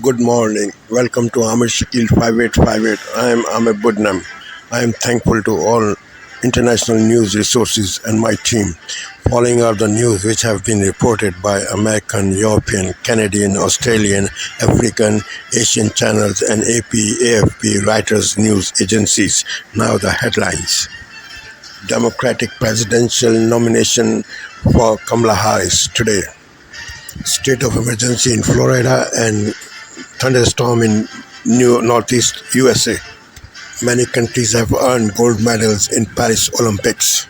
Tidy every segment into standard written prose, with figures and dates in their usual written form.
Good morning. Welcome to Amir Shakil 5858. I am Amir Budnam. I am thankful to all international news resources and my team following up the news which have been reported by American, European, Canadian, Australian, African, Asian channels and AP, AFP, Reuters news agencies. Now the headlines. Democratic presidential nomination for Kamala Harris today. State of emergency in Florida and thunderstorm in Northeast USA. Many countries have earned gold medals in Paris Olympics.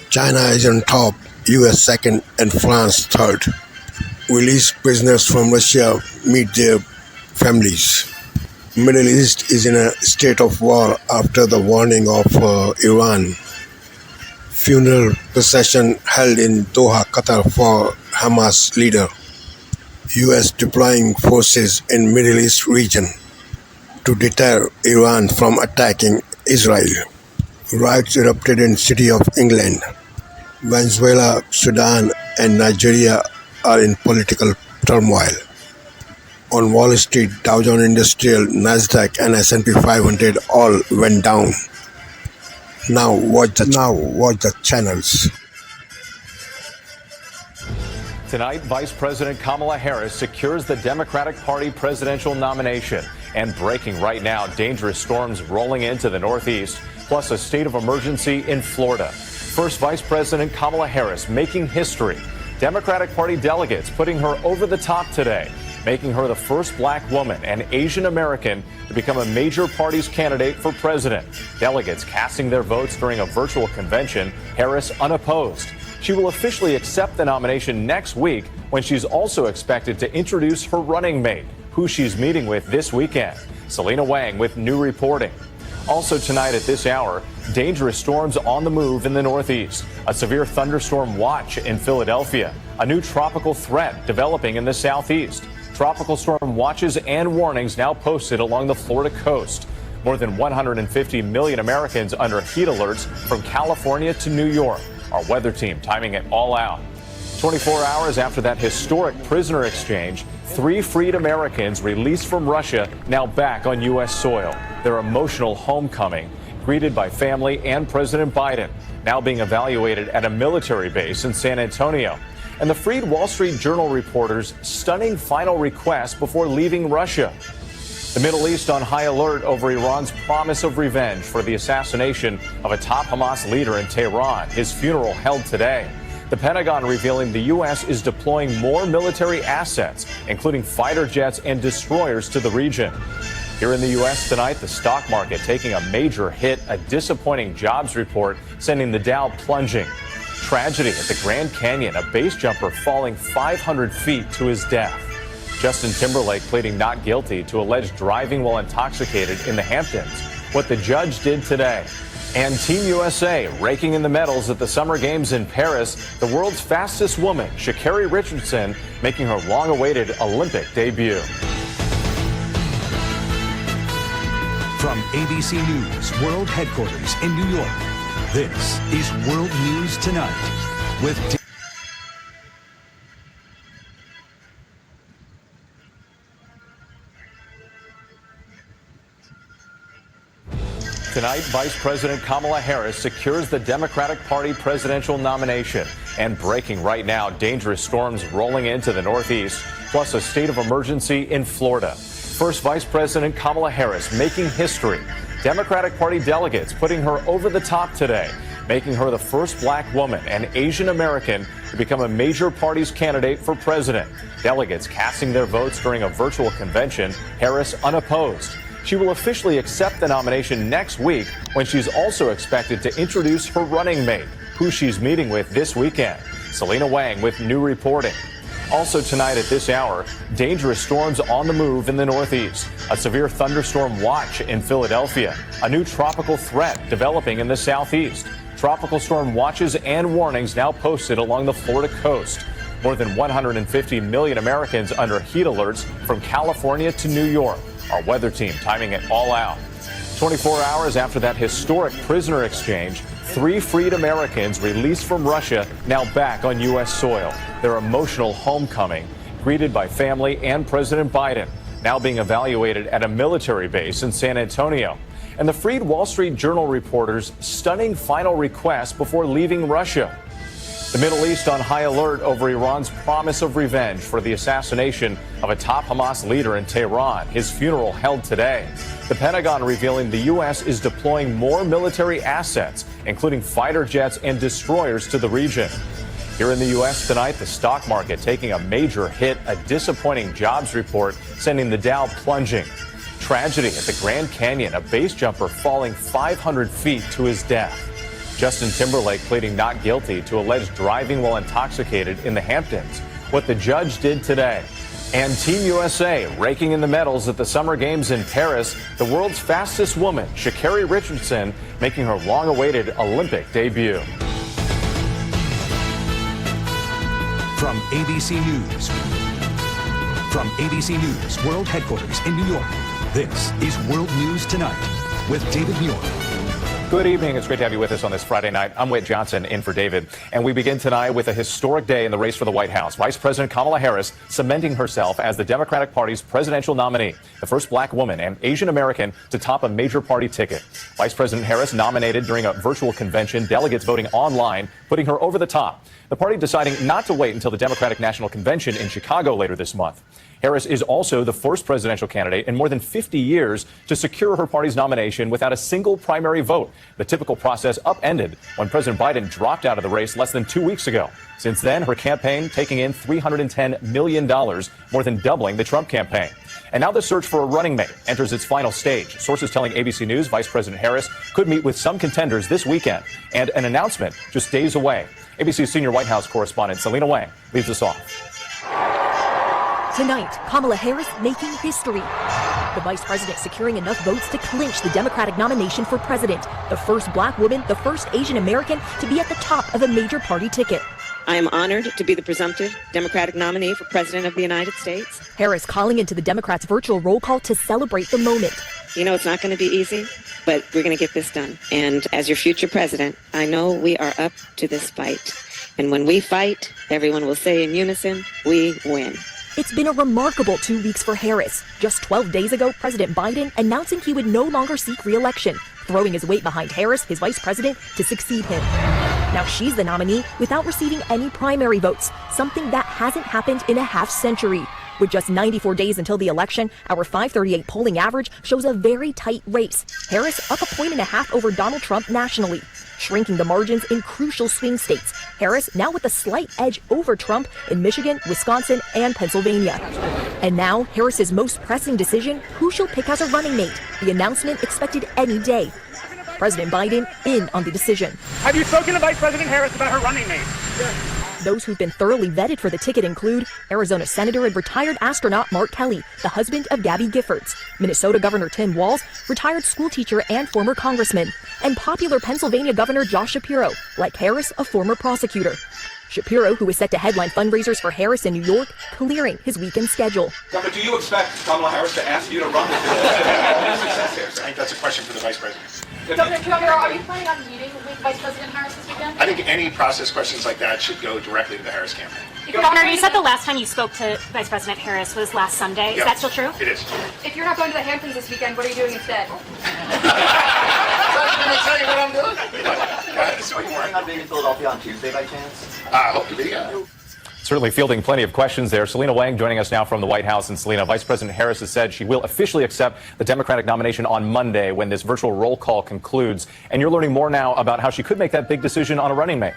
China is on top, US second and France third. Released prisoners from Russia meet their families. Middle East is in a state of war after the warning of Iran. Funeral procession held in Doha, Qatar for Hamas leader. US deploying forces in Middle East region to deter Iran from attacking Israel. Riots erupted in City of England. Venezuela, Sudan and Nigeria are in political turmoil. On Wall Street, Dow Jones Industrial, Nasdaq and S&P 500 all went down. Now watch the channels. Tonight, Vice President Kamala Harris secures the Democratic Party presidential nomination. And breaking right now, dangerous storms rolling into the Northeast, plus a state of emergency in Florida. First, Vice President Kamala Harris making history. Democratic Party delegates putting her over the top today, making her the first black woman and Asian American to become a major party's candidate for president. Delegates casting their votes during a virtual convention, Harris unopposed. She will officially accept the nomination next week when she's also expected to introduce her running mate, who she's meeting with this weekend. Selena Wang with new reporting. Also tonight at this hour, dangerous storms on the move in the Northeast. A severe thunderstorm watch in Philadelphia. A new tropical threat developing in the Southeast. Tropical storm watches and warnings now posted along the Florida coast. More than 150 million Americans under heat alerts from California to New York. Our weather team timing it all out. 24 hours after that historic prisoner exchange, 3 freed Americans released from Russia now back on U.S. soil. Their emotional homecoming, greeted by family and President Biden, now being evaluated at a military base in San Antonio. And the freed Wall Street Journal reporters' stunning final request before leaving Russia. The Middle East on high alert over Iran's promise of revenge for the assassination of a top Hamas leader in Tehran. His funeral held today. The Pentagon revealing the U.S. is deploying more military assets, including fighter jets and destroyers to the region. Here in the U.S. tonight, the stock market taking a major hit, a disappointing jobs report sending the Dow plunging. Tragedy at the Grand Canyon, a base jumper falling 500 feet to his death. Justin Timberlake pleading not guilty to alleged driving while intoxicated in the Hamptons. What the judge did today. And Team USA raking in the medals at the Summer Games in Paris. The world's fastest woman, Sha'Carri Richardson, making her long-awaited Olympic debut. From ABC News World Headquarters in New York, this is World News Tonight with Tonight, Vice President Kamala Harris secures the Democratic Party presidential nomination. And breaking right now, dangerous storms rolling into the Northeast, plus a state of emergency in Florida. First, Vice President Kamala Harris making history. Democratic Party delegates putting her over the top today, making her the first black woman and Asian American to become a major party's candidate for president. Delegates casting their votes during a virtual convention, Harris unopposed. She will officially accept the nomination next week when she's also expected to introduce her running mate, who she's meeting with this weekend. Selena Wang with new reporting. Also tonight at this hour, dangerous storms on the move in the Northeast. A severe thunderstorm watch in Philadelphia. A new tropical threat developing in the Southeast. Tropical storm watches and warnings now posted along the Florida coast. More than 150 million Americans under heat alerts from California to New York. Our weather team timing it all out. 24 hours after that historic prisoner exchange, 3 freed Americans released from Russia now back on U.S. soil. Their emotional homecoming, greeted by family and President Biden, now being evaluated at a military base in San Antonio. And the freed Wall Street Journal reporter's stunning final request before leaving Russia. The Middle East on high alert over Iran's promise of revenge for the assassination of a top Hamas leader in Tehran. His funeral held today. The Pentagon revealing the U.S. is deploying more military assets, including fighter jets and destroyers, to the region. Here in the U.S. tonight, the stock market taking a major hit, a disappointing jobs report sending the Dow plunging. Tragedy at the Grand Canyon, a base jumper falling 500 feet to his death. Justin Timberlake pleading not guilty to alleged driving while intoxicated in the Hamptons. What the judge did today. And Team USA raking in the medals at the Summer Games in Paris. The world's fastest woman, Sha'Carri Richardson, making her long-awaited Olympic debut. From ABC News World Headquarters in New York, this is World News Tonight with David Muir. Good evening. It's great to have you with us on this Friday night. I'm Whit Johnson in for David. And we begin tonight with a historic day in the race for the White House. Vice President Kamala Harris cementing herself as the Democratic Party's presidential nominee, the first black woman and Asian American to top a major party ticket. Vice President Harris nominated during a virtual convention, delegates voting online, putting her over the top. The party deciding not to wait until the Democratic National Convention in Chicago later this month. Harris is also the first presidential candidate in more than 50 years to secure her party's nomination without a single primary vote. The typical process upended when President Biden dropped out of the race less than 2 weeks ago. Since then, her campaign taking in $310 million, more than doubling the Trump campaign. And now the search for a running mate enters its final stage. Sources telling ABC News Vice President Harris could meet with some contenders this weekend, and an announcement just days away. ABC's senior White House correspondent Selena Wang leads us off. Tonight, Kamala Harris making history. The vice president securing enough votes to clinch the Democratic nomination for president. The first black woman, the first Asian American to be at the top of a major party ticket. I am honored to be the presumptive Democratic nominee for President of the United States. Harris calling into the Democrats' virtual roll call to celebrate the moment. You know, it's not going to be easy, but we're going to get this done. And as your future president, I know we are up to this fight. And when we fight, everyone will say in unison, we win. It's been a remarkable 2 weeks for Harris. Just 12 days ago, President Biden announcing he would no longer seek re-election, throwing his weight behind Harris, his vice president, to succeed him. Now she's the nominee without receiving any primary votes, something that hasn't happened in a half century. With just 94 days until the election, our 538 polling average shows a very tight race. Harris up 1.5 points over Donald Trump nationally, shrinking the margins in crucial swing states. Harris now with a slight edge over Trump in Michigan, Wisconsin, and Pennsylvania. And now, Harris's most pressing decision, who she'll pick as a running mate. The announcement expected any day. President Biden in on the decision. Have you spoken to Vice President Harris about her running mate? Those who've been thoroughly vetted for the ticket include Arizona Senator and retired astronaut Mark Kelly, the husband of Gabby Giffords, Minnesota Governor Tim Walz, retired school teacher and former congressman, and popular Pennsylvania Governor Josh Shapiro, like Harris, a former prosecutor. Shapiro, who is set to headline fundraisers for Harris in New York, clearing his weekend schedule. Governor, do you expect Kamala Harris to ask you to run I think that's a question for the Vice President. Governor, are you planning on meeting with Vice President Harris this weekend? I think any process questions like that should go directly to the Harris campaign. Governor, you said the last time you spoke to Vice President Harris was last Sunday. Is that still true? It is. If you're not going to the Hamptons this weekend, what are you doing instead? Can I tell you what I'm doing? Are you not being in Philadelphia on Tuesday by chance? I hope to be, yeah. Certainly fielding plenty of questions there. Selena Wang joining us now from the White House. And Selena, Vice President Harris has said she will officially accept the Democratic nomination on Monday when this virtual roll call concludes. And you're learning more now about how she could make that big decision on a running mate.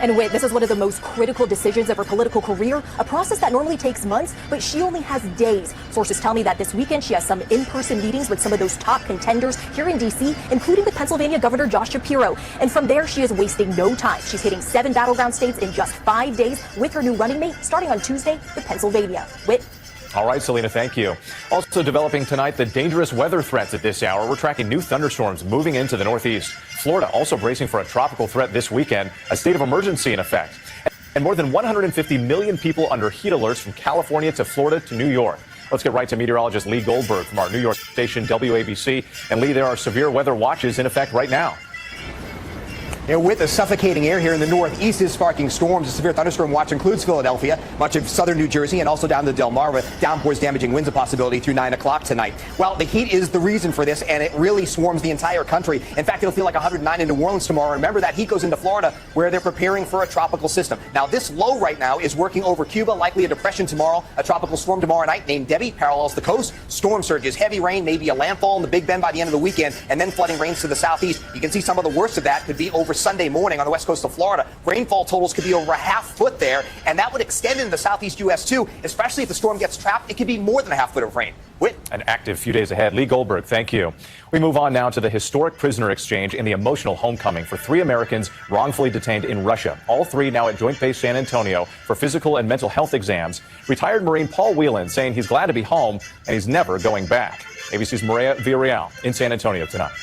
And Whit, this is one of the most critical decisions of her political career, a process that normally takes months, but she only has days. Sources tell me that this weekend she has some in-person meetings with some of those top contenders here in D.C., including with Pennsylvania Governor Josh Shapiro. And from there, she is wasting no time. She's hitting 7 battleground states in just 5 days with her new running mate, starting on Tuesday with Pennsylvania. Whit. All right, Selena, thank you. Also developing tonight, the dangerous weather threats at this hour. We're tracking new thunderstorms moving into the Northeast. Florida also bracing for a tropical threat this weekend, a state of emergency in effect. And more than 150 million people under heat alerts from California to Florida to New York. Let's get right to meteorologist Lee Goldberg from our New York station WABC. And Lee, there are severe weather watches in effect right now. With a suffocating air here in the northeast is sparking storms. A severe thunderstorm watch includes Philadelphia, much of southern New Jersey, and also down to Del Mar, with downpours damaging winds a possibility through 9 o'clock tonight. Well, the heat is the reason for this, and it really swarms the entire country. In fact, it'll feel like 109 in New Orleans tomorrow. Remember, that heat goes into Florida, where they're preparing for a tropical system. Now, this low right now is working over Cuba, likely a depression tomorrow. A tropical storm tomorrow night named Debbie parallels the coast. Storm surges, heavy rain, maybe a landfall in the Big Bend by the end of the weekend, and then flooding rains to the southeast. You can see some of the worst of that could be over Sunday morning on the west coast of Florida. Rainfall totals could be over a half foot there, and that would extend into the southeast U.S. too, especially if the storm gets trapped. It could be more than a half foot of rain. An active few days ahead. Lee Goldberg, thank you. We move on now to the historic prisoner exchange and the emotional homecoming for 3 Americans wrongfully detained in Russia. All 3 now at Joint Base San Antonio for physical and mental health exams. Retired Marine Paul Whelan saying he's glad to be home and he's never going back. ABC's Maria Villarreal in San Antonio tonight.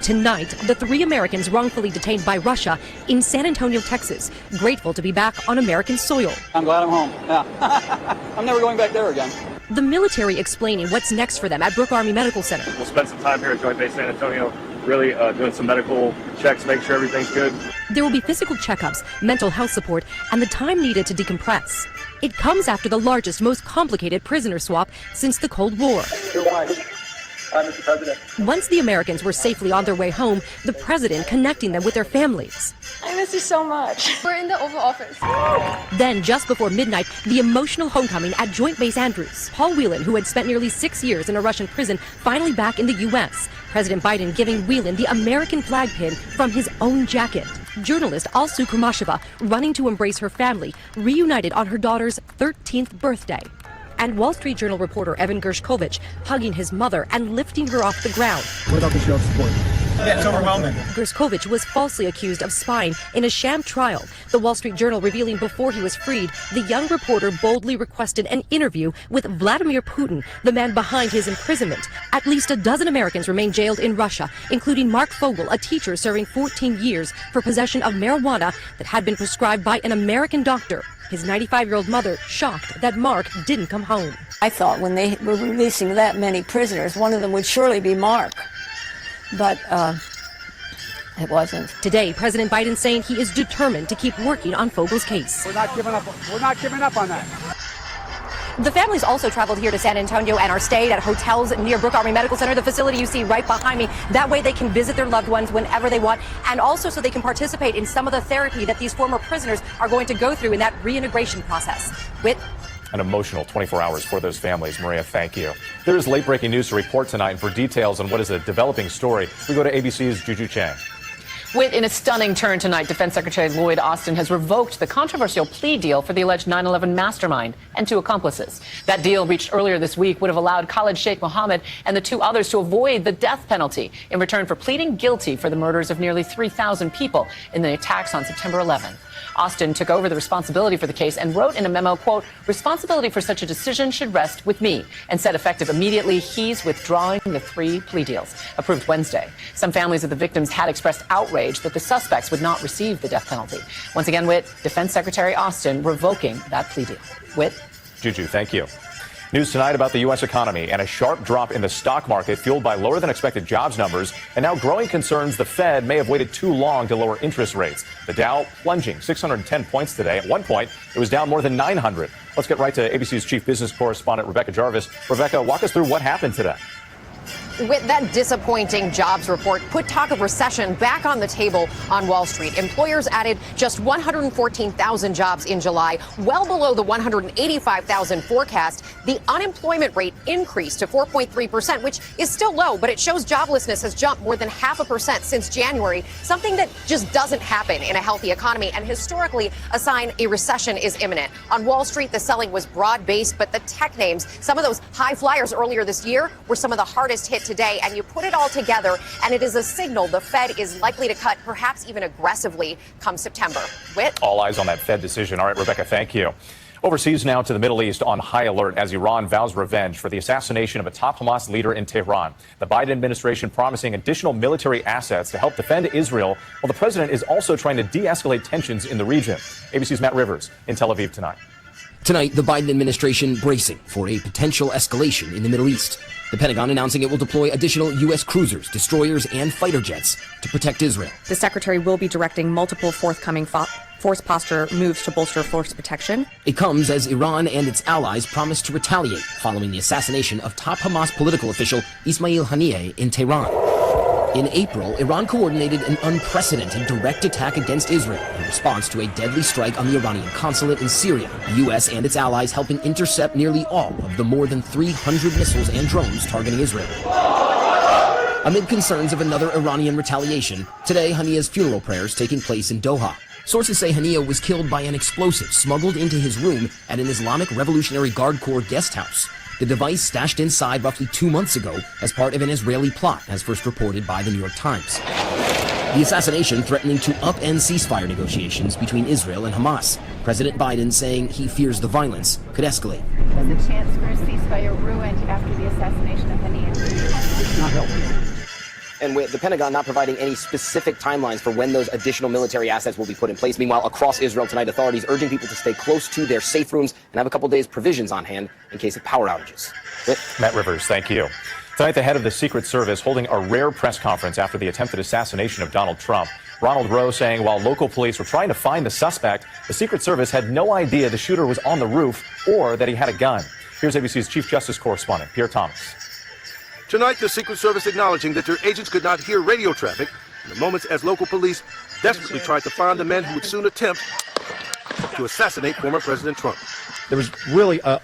Tonight, the 3 Americans wrongfully detained by Russia in San Antonio, Texas, grateful to be back on American soil. I'm glad I'm home. Yeah. I'm never going back there again. The military explaining what's next for them at Brooke Army Medical Center. We'll spend some time here at Joint Base San Antonio, really doing some medical checks, make sure everything's good. There will be physical checkups, mental health support, and the time needed to decompress. It comes after the largest, most complicated prisoner swap since the Cold War. Mr. President. Once the Americans were safely on their way home, the president connecting them with their families. I miss you so much. We're in the Oval Office. Then, just before midnight, the emotional homecoming at Joint Base Andrews. Paul Whelan, who had spent nearly 6 years in a Russian prison, finally back in the U.S. President Biden giving Whelan the American flag pin from his own jacket. Journalist Alsu Kumasheva running to embrace her family, reunited on her daughter's 13th birthday. And Wall Street Journal reporter Evan Gershkovich hugging his mother and lifting her off the ground. What about the show of support? Yeah, it's overwhelming. Gershkovich was falsely accused of spying in a sham trial. The Wall Street Journal revealing before he was freed, the young reporter boldly requested an interview with Vladimir Putin, the man behind his imprisonment. At least a dozen Americans remain jailed in Russia, including Mark Fogel, a teacher serving 14 years for possession of marijuana that had been prescribed by an American doctor. His 95-year-old mother shocked that Mark didn't come home. I thought when they were releasing that many prisoners, one of them would surely be Mark. But it wasn't. Today, President Biden saying he is determined to keep working on Fogel's case. We're not giving up. We're not giving up on that. The families also traveled here to San Antonio and are stayed at hotels near Brooke Army Medical Center, the facility you see right behind me. That way they can visit their loved ones whenever they want, and also so they can participate in some of the therapy that these former prisoners are going to go through in that reintegration process. An emotional 24 hours for those families. Maria, thank you. There is late-breaking news to report tonight, and for details on what is a developing story, we go to ABC's Juju Chang. In a stunning turn tonight, Defense Secretary Lloyd Austin has revoked the controversial plea deal for the alleged 9/11 mastermind and 2 accomplices. That deal, reached earlier this week, would have allowed Khalid Sheikh Mohammed and the 2 others to avoid the death penalty in return for pleading guilty for the murders of nearly 3,000 people in the attacks on September 11. Austin took over the responsibility for the case and wrote in a memo, quote, "Responsibility for such a decision should rest with me," and said effective immediately he's withdrawing the 3 plea deals approved Wednesday. Some families of the victims had expressed outrage that the suspects would not receive the death penalty. Once again, Defense Secretary Austin revoking that plea deal. Juju, thank you. News tonight about the U.S. economy and a sharp drop in the stock market fueled by lower than expected jobs numbers and now growing concerns the Fed may have waited too long to lower interest rates. The Dow plunging 610 points today. At one point, it was down more than 900. Let's get right to ABC's chief business correspondent, Rebecca Jarvis. Rebecca, walk us through what happened today. With that disappointing jobs report put talk of recession back on the table on Wall Street. Employers added just 114,000 jobs in July, well below the 185,000 forecast. The unemployment rate increased to 4.3%, which is still low, but it shows joblessness has jumped more than 0.5% since January, something that just doesn't happen in a healthy economy and historically a sign a recession is imminent. On Wall Street, the selling was broad-based, but the tech names, some of those high flyers earlier this year, were some of the hardest hit today, and you put it all together, and it is a signal the Fed is likely to cut, perhaps even aggressively, come September. All eyes on that Fed decision. All right, Rebecca, thank you. Overseas now to the Middle East on high alert as Iran vows revenge for the assassination of a top Hamas leader in Tehran. The Biden administration promising additional military assets to help defend Israel, while the president is also trying to de-escalate tensions in the region. ABC's Matt Rivers in Tel Aviv tonight. Tonight, the Biden administration bracing for a potential escalation in the Middle East. The Pentagon announcing it will deploy additional U.S. cruisers, destroyers, and fighter jets to protect Israel. The secretary will be directing multiple forthcoming force posture moves to bolster force protection. It comes as Iran and its allies promise to retaliate following the assassination of top Hamas political official Ismail Haniyeh in Tehran. In April, Iran coordinated an unprecedented direct attack against Israel in response to a deadly strike on the Iranian consulate in Syria. The U.S. and its allies helping intercept nearly all of the more than 300 missiles and drones targeting Israel. Amid concerns of another Iranian retaliation, today Haniyeh's funeral prayers taking place in Doha. Sources say Haniyeh was killed by an explosive smuggled into his room at an Islamic Revolutionary Guard Corps guest house. The device stashed inside roughly 2 months ago as part of an Israeli plot, as first reported by the New York Times. The assassination threatening to upend ceasefire negotiations between Israel and Hamas. President Biden saying he fears the violence could escalate. There's a chance for a ceasefire ruined after the assassination of Haniyeh. It's not helping. And with the Pentagon not providing any specific timelines for when those additional military assets will be put in place. Meanwhile, across Israel tonight, authorities urging people to stay close to their safe rooms and have a couple days provisions on hand in case of power outages. Matt Rivers, thank you. Tonight, the head of the Secret Service holding a rare press conference after the attempted assassination of Donald Trump. Ronald Rowe saying while local police were trying to find the suspect, the Secret Service had no idea the shooter was on the roof or that he had a gun. Here's ABC's Chief Justice correspondent, Pierre Thomas. Tonight, the Secret Service acknowledging that their agents could not hear radio traffic in the moments as local police desperately tried to find the men who would soon attempt to assassinate former President Trump. There was really a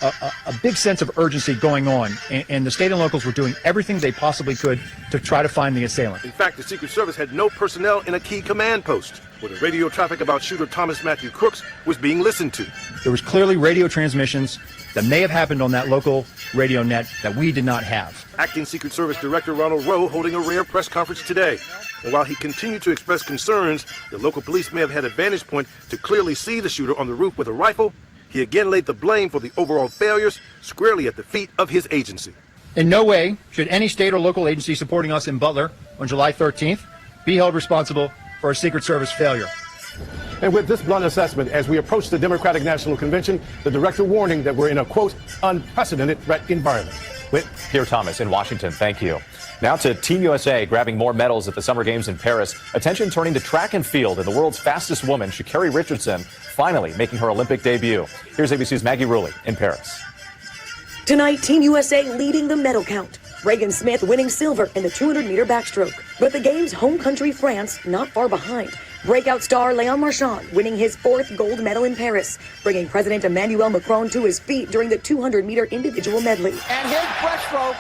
big sense of urgency going on, and the state and locals were doing everything they possibly could to try to find the assailant. In fact, the Secret Service had no personnel in a key command post where the radio traffic about shooter Thomas Matthew Crooks was being listened to. There was clearly radio transmissions that may have happened on that local radio net that we did not have. Acting Secret Service Director Ronald Rowe holding a rare press conference today. And while he continued to express concerns that local police may have had a vantage point to clearly see the shooter on the roof with a rifle, he again laid the blame for the overall failures squarely at the feet of his agency. In no way should any state or local agency supporting us in Butler on July 13th be held responsible for a Secret Service failure. And with this blunt assessment, as we approach the Democratic National Convention, the director warning that we're in a, quote, unprecedented threat environment. Pierre Thomas in Washington, thank you. Now to Team USA grabbing more medals at the Summer Games in Paris. Attention turning to track and field and the world's fastest woman, Sha'Carri Richardson, finally making her Olympic debut. Here's ABC's Maggie Rulli in Paris. Tonight, Team USA leading the medal count. Regan Smith winning silver in the 200-meter backstroke. But the game's home country, France, not far behind. Breakout star Léon Marchand winning his 4th gold medal in Paris, bringing President Emmanuel Macron to his feet during the 200-meter individual medley. And his breaststroke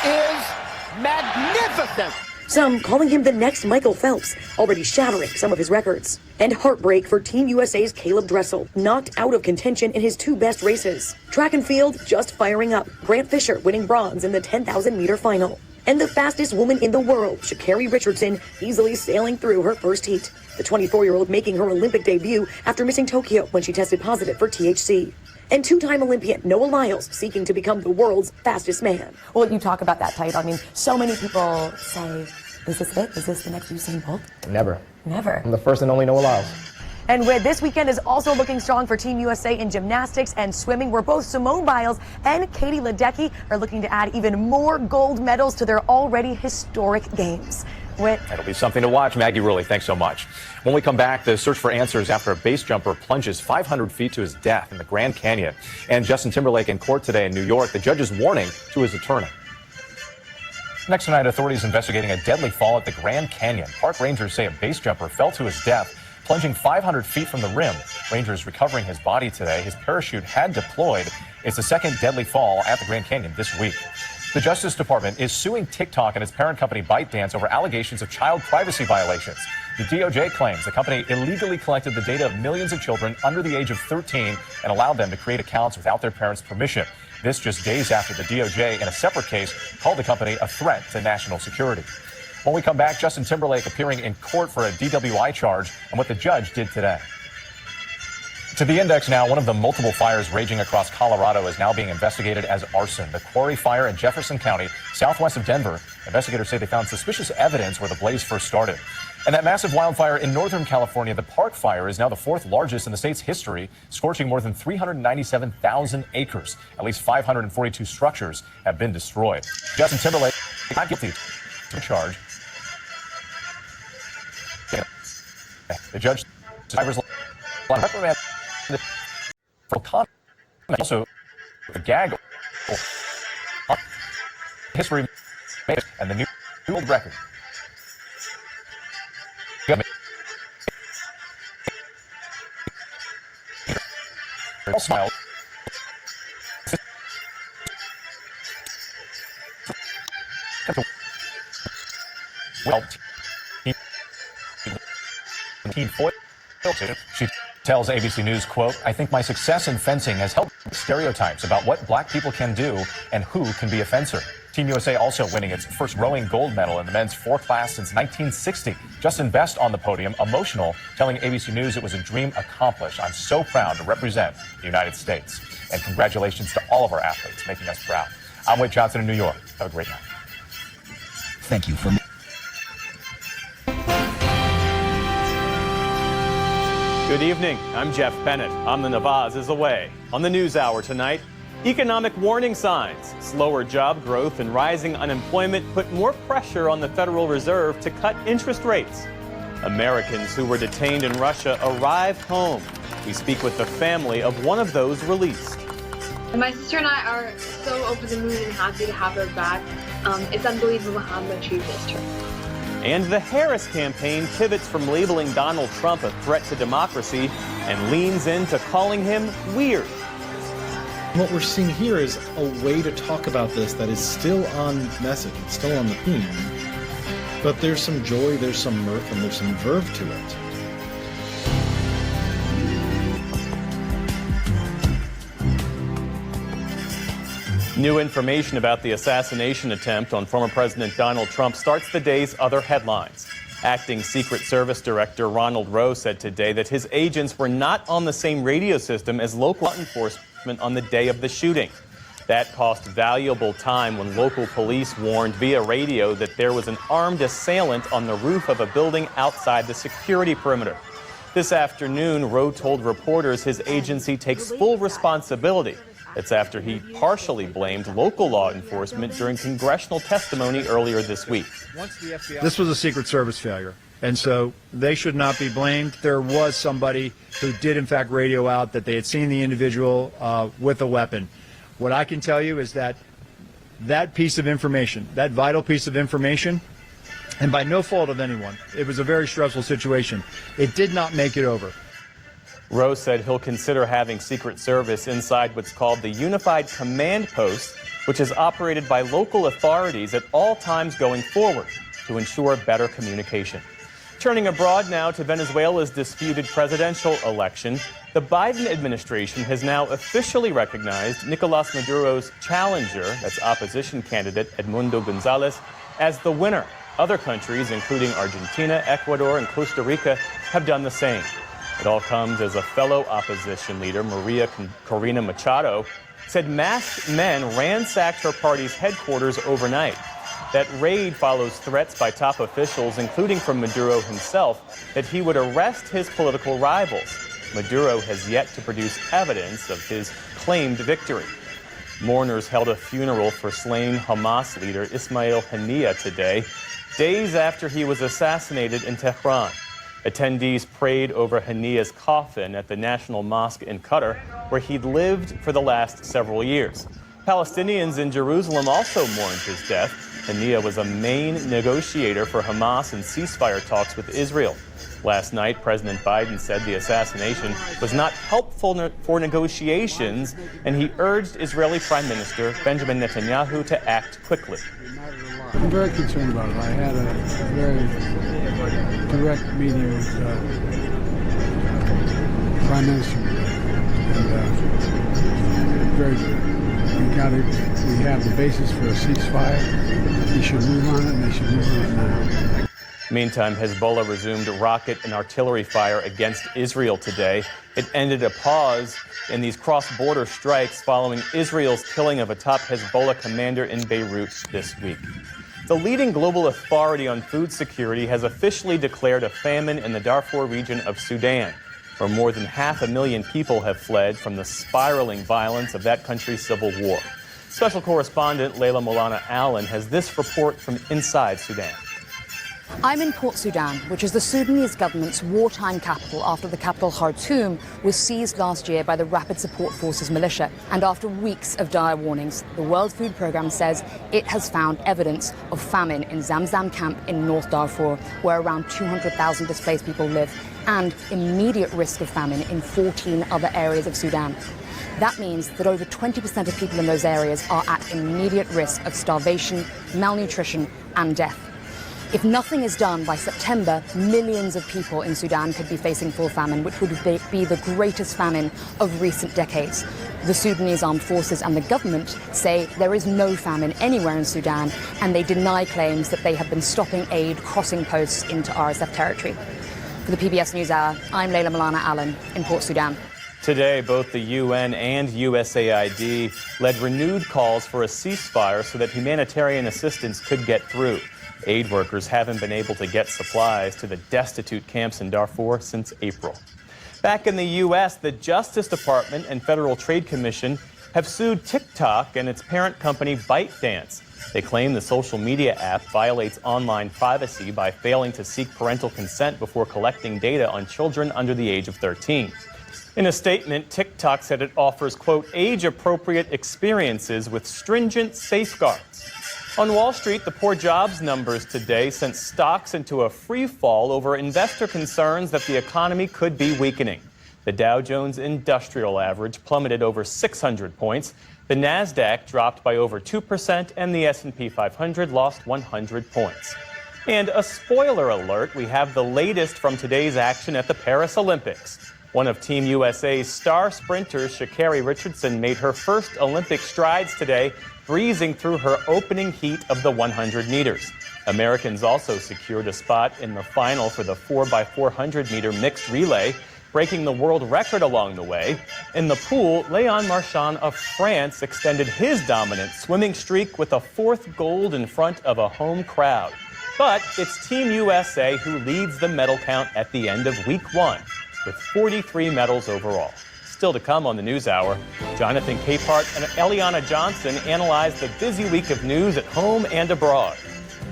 is magnificent. Some calling him the next Michael Phelps, already shattering some of his records. And heartbreak for Team USA's Caleb Dressel, knocked out of contention in his 2 best races. Track and field just firing up. Grant Fisher winning bronze in the 10,000-meter final. And the fastest woman in the world, Sha'Carri Richardson, easily sailing through her first heat. The 24-year-old making her Olympic debut after missing Tokyo when she tested positive for THC. And 2-time Olympian Noah Lyles seeking to become the world's fastest man. Well, you talk about that title. I mean, so many people say, is this it? Is this the next Usain Bolt? Never. Never. I'm the first and only Noah Lyles. And this weekend is also looking strong for Team USA in gymnastics and swimming, where both Simone Biles and Katie Ledecky are looking to add even more gold medals to their already historic games. That'll be something to watch. Maggie Rulli, thanks so much. When we come back, the search for answers after a base jumper plunges 500 feet to his death in the Grand Canyon. And Justin Timberlake in court today in New York, the judge's warning to his attorney. Next tonight, authorities investigating a deadly fall at the Grand Canyon. Park rangers say a base jumper fell to his death, plunging 500 feet from the rim. Rangers recovering his body today. His parachute had deployed. It's the second deadly fall at the Grand Canyon this week. The Justice Department is suing TikTok and its parent company ByteDance over allegations of child privacy violations. The DOJ claims the company illegally collected the data of millions of children under the age of 13 and allowed them to create accounts without their parents' permission. This just days after the DOJ, in a separate case, called the company a threat to national security. When we come back, Justin Timberlake appearing in court for a DWI charge and what the judge did today. To the index now, one of the multiple fires raging across Colorado is now being investigated as arson. The Quarry Fire in Jefferson County, southwest of Denver. Investigators say they found suspicious evidence where the blaze first started. And that massive wildfire in Northern California, the Park Fire, is now the fourth largest in the state's history, scorching more than 397,000 acres. At least 542 structures have been destroyed. Justin Timberlake not guilty to charge. The judge survivors reprimand for conduct. Also the gag history and the new world record. All smiled. Well, she tells ABC News, quote, "I think my success in fencing has helped stereotypes about what black people can do and who can be a fencer." Team USA also winning its first rowing gold medal in the men's 4 class since 1960. Justin Best on the podium, emotional, telling ABC News it was a dream accomplished. "I'm so proud to represent the United States." And congratulations to all of our athletes, making us proud. I'm Wade Johnson in New York. Have a great night. Thank you for... Good evening. I'm Jeff Bennett. Amna Nawaz is away. On the NewsHour tonight, economic warning signs, slower job growth and rising unemployment put more pressure on the Federal Reserve to cut interest rates. Americans who were detained in Russia arrive home. We speak with the family of one of those released. My sister and I are so over the moon and happy to have her back. It's unbelievable how much we've missed her. And the Harris campaign pivots from labeling Donald Trump a threat to democracy and leans into calling him weird. What we're seeing here is a way to talk about this that is still on message, it's still on the theme, but there's some joy, there's some mirth, and there's some verve to it. New information about the assassination attempt on former President Donald Trump starts the day's other headlines. Acting Secret Service Director Ronald Rowe said today that his agents were not on the same radio system as local law enforcement on the day of the shooting. That cost valuable time when local police warned via radio that there was an armed assailant on the roof of a building outside the security perimeter. This afternoon, Rowe told reporters his agency takes full responsibility. It's after he partially blamed local law enforcement during congressional testimony earlier this week. This was a Secret Service failure, and so they should not be blamed. There was somebody who did, in fact, radio out that they had seen the individual with a weapon. What I can tell you is that that piece of information, that vital piece of information, and by no fault of anyone, it was a very stressful situation. It did not make it over. Rowe said he'll consider having Secret Service inside what's called the Unified Command Post, which is operated by local authorities at all times going forward to ensure better communication. Turning abroad now to Venezuela's disputed presidential election, the Biden administration has now officially recognized Nicolás Maduro's challenger, that's opposition candidate Edmundo González, as the winner. Other countries, including Argentina, Ecuador, and Costa Rica, have done the same. It all comes as a fellow opposition leader, Maria Corina Machado, said masked men ransacked her party's headquarters overnight. That raid follows threats by top officials, including from Maduro himself, that he would arrest his political rivals. Maduro has yet to produce evidence of his claimed victory. Mourners held a funeral for slain Hamas leader Ismail Haniyeh today, days after he was assassinated in Tehran. Attendees prayed over Haniyeh's coffin at the National Mosque in Qatar, where he'd lived for the last several years. Palestinians in Jerusalem also mourned his death. Haniyeh was a main negotiator for Hamas and ceasefire talks with Israel. Last night, President Biden said the assassination was not helpful for negotiations, and he urged Israeli Prime Minister Benjamin Netanyahu to act quickly. I'm very concerned about it. I had a very direct meeting with Prime Minister, and very good. We have the basis for a ceasefire. He should move on it, and they should move on it now. Meantime, Hezbollah resumed rocket and artillery fire against Israel today. It ended a pause in these cross-border strikes following Israel's killing of a top Hezbollah commander in Beirut this week. The leading global authority on food security has officially declared a famine in the Darfur region of Sudan, where more than 500,000 people have fled from the spiraling violence of that country's civil war. Special correspondent Layla Molana Allen has this report from inside Sudan. I'm in Port Sudan, which is the Sudanese government's wartime capital after the capital Khartoum was seized last year by the Rapid Support Forces militia. And after weeks of dire warnings, the World Food Programme says it has found evidence of famine in Zamzam camp in North Darfur, where around 200,000 displaced people live, and immediate risk of famine in 14 other areas of Sudan. That means that over 20% of people in those areas are at immediate risk of starvation, malnutrition, and death. If nothing is done by September, millions of people in Sudan could be facing full famine, which would be the greatest famine of recent decades. The Sudanese armed forces and the government say there is no famine anywhere in Sudan, and they deny claims that they have been stopping aid crossing posts into RSF territory. For the PBS NewsHour, I'm Layla Molana Allen in Port Sudan. Today, both the UN and USAID led renewed calls for a ceasefire so that humanitarian assistance could get through. Aid workers haven't been able to get supplies to the destitute camps in Darfur since April. Back in the U.S., the Justice Department and Federal Trade Commission have sued TikTok and its parent company ByteDance. They claim the social media app violates online privacy by failing to seek parental consent before collecting data on children under the age of 13. In a statement, TikTok said it offers, quote, age-appropriate experiences with stringent safeguards. On Wall Street, the poor jobs numbers today sent stocks into a free fall over investor concerns that the economy could be weakening. The Dow Jones Industrial Average plummeted over 600 points. The Nasdaq dropped by over 2%, and the S&P 500 lost 100 points. And a spoiler alert, we have the latest from today's action at the Paris Olympics. One of Team USA's star sprinters, Sha'Carri Richardson, made her first Olympic strides today, breezing through her opening heat of the 100 meters. Americans also secured a spot in the final for the 4x400-meter mixed relay, breaking the world record along the way. In the pool, Léon Marchand of France extended his dominant swimming streak with a fourth gold in front of a home crowd. But it's Team USA who leads the medal count at the end of week one, with 43 medals overall. Still to come on the NewsHour, Jonathan Capehart and Eliana Johnson analyze the busy week of news at home and abroad.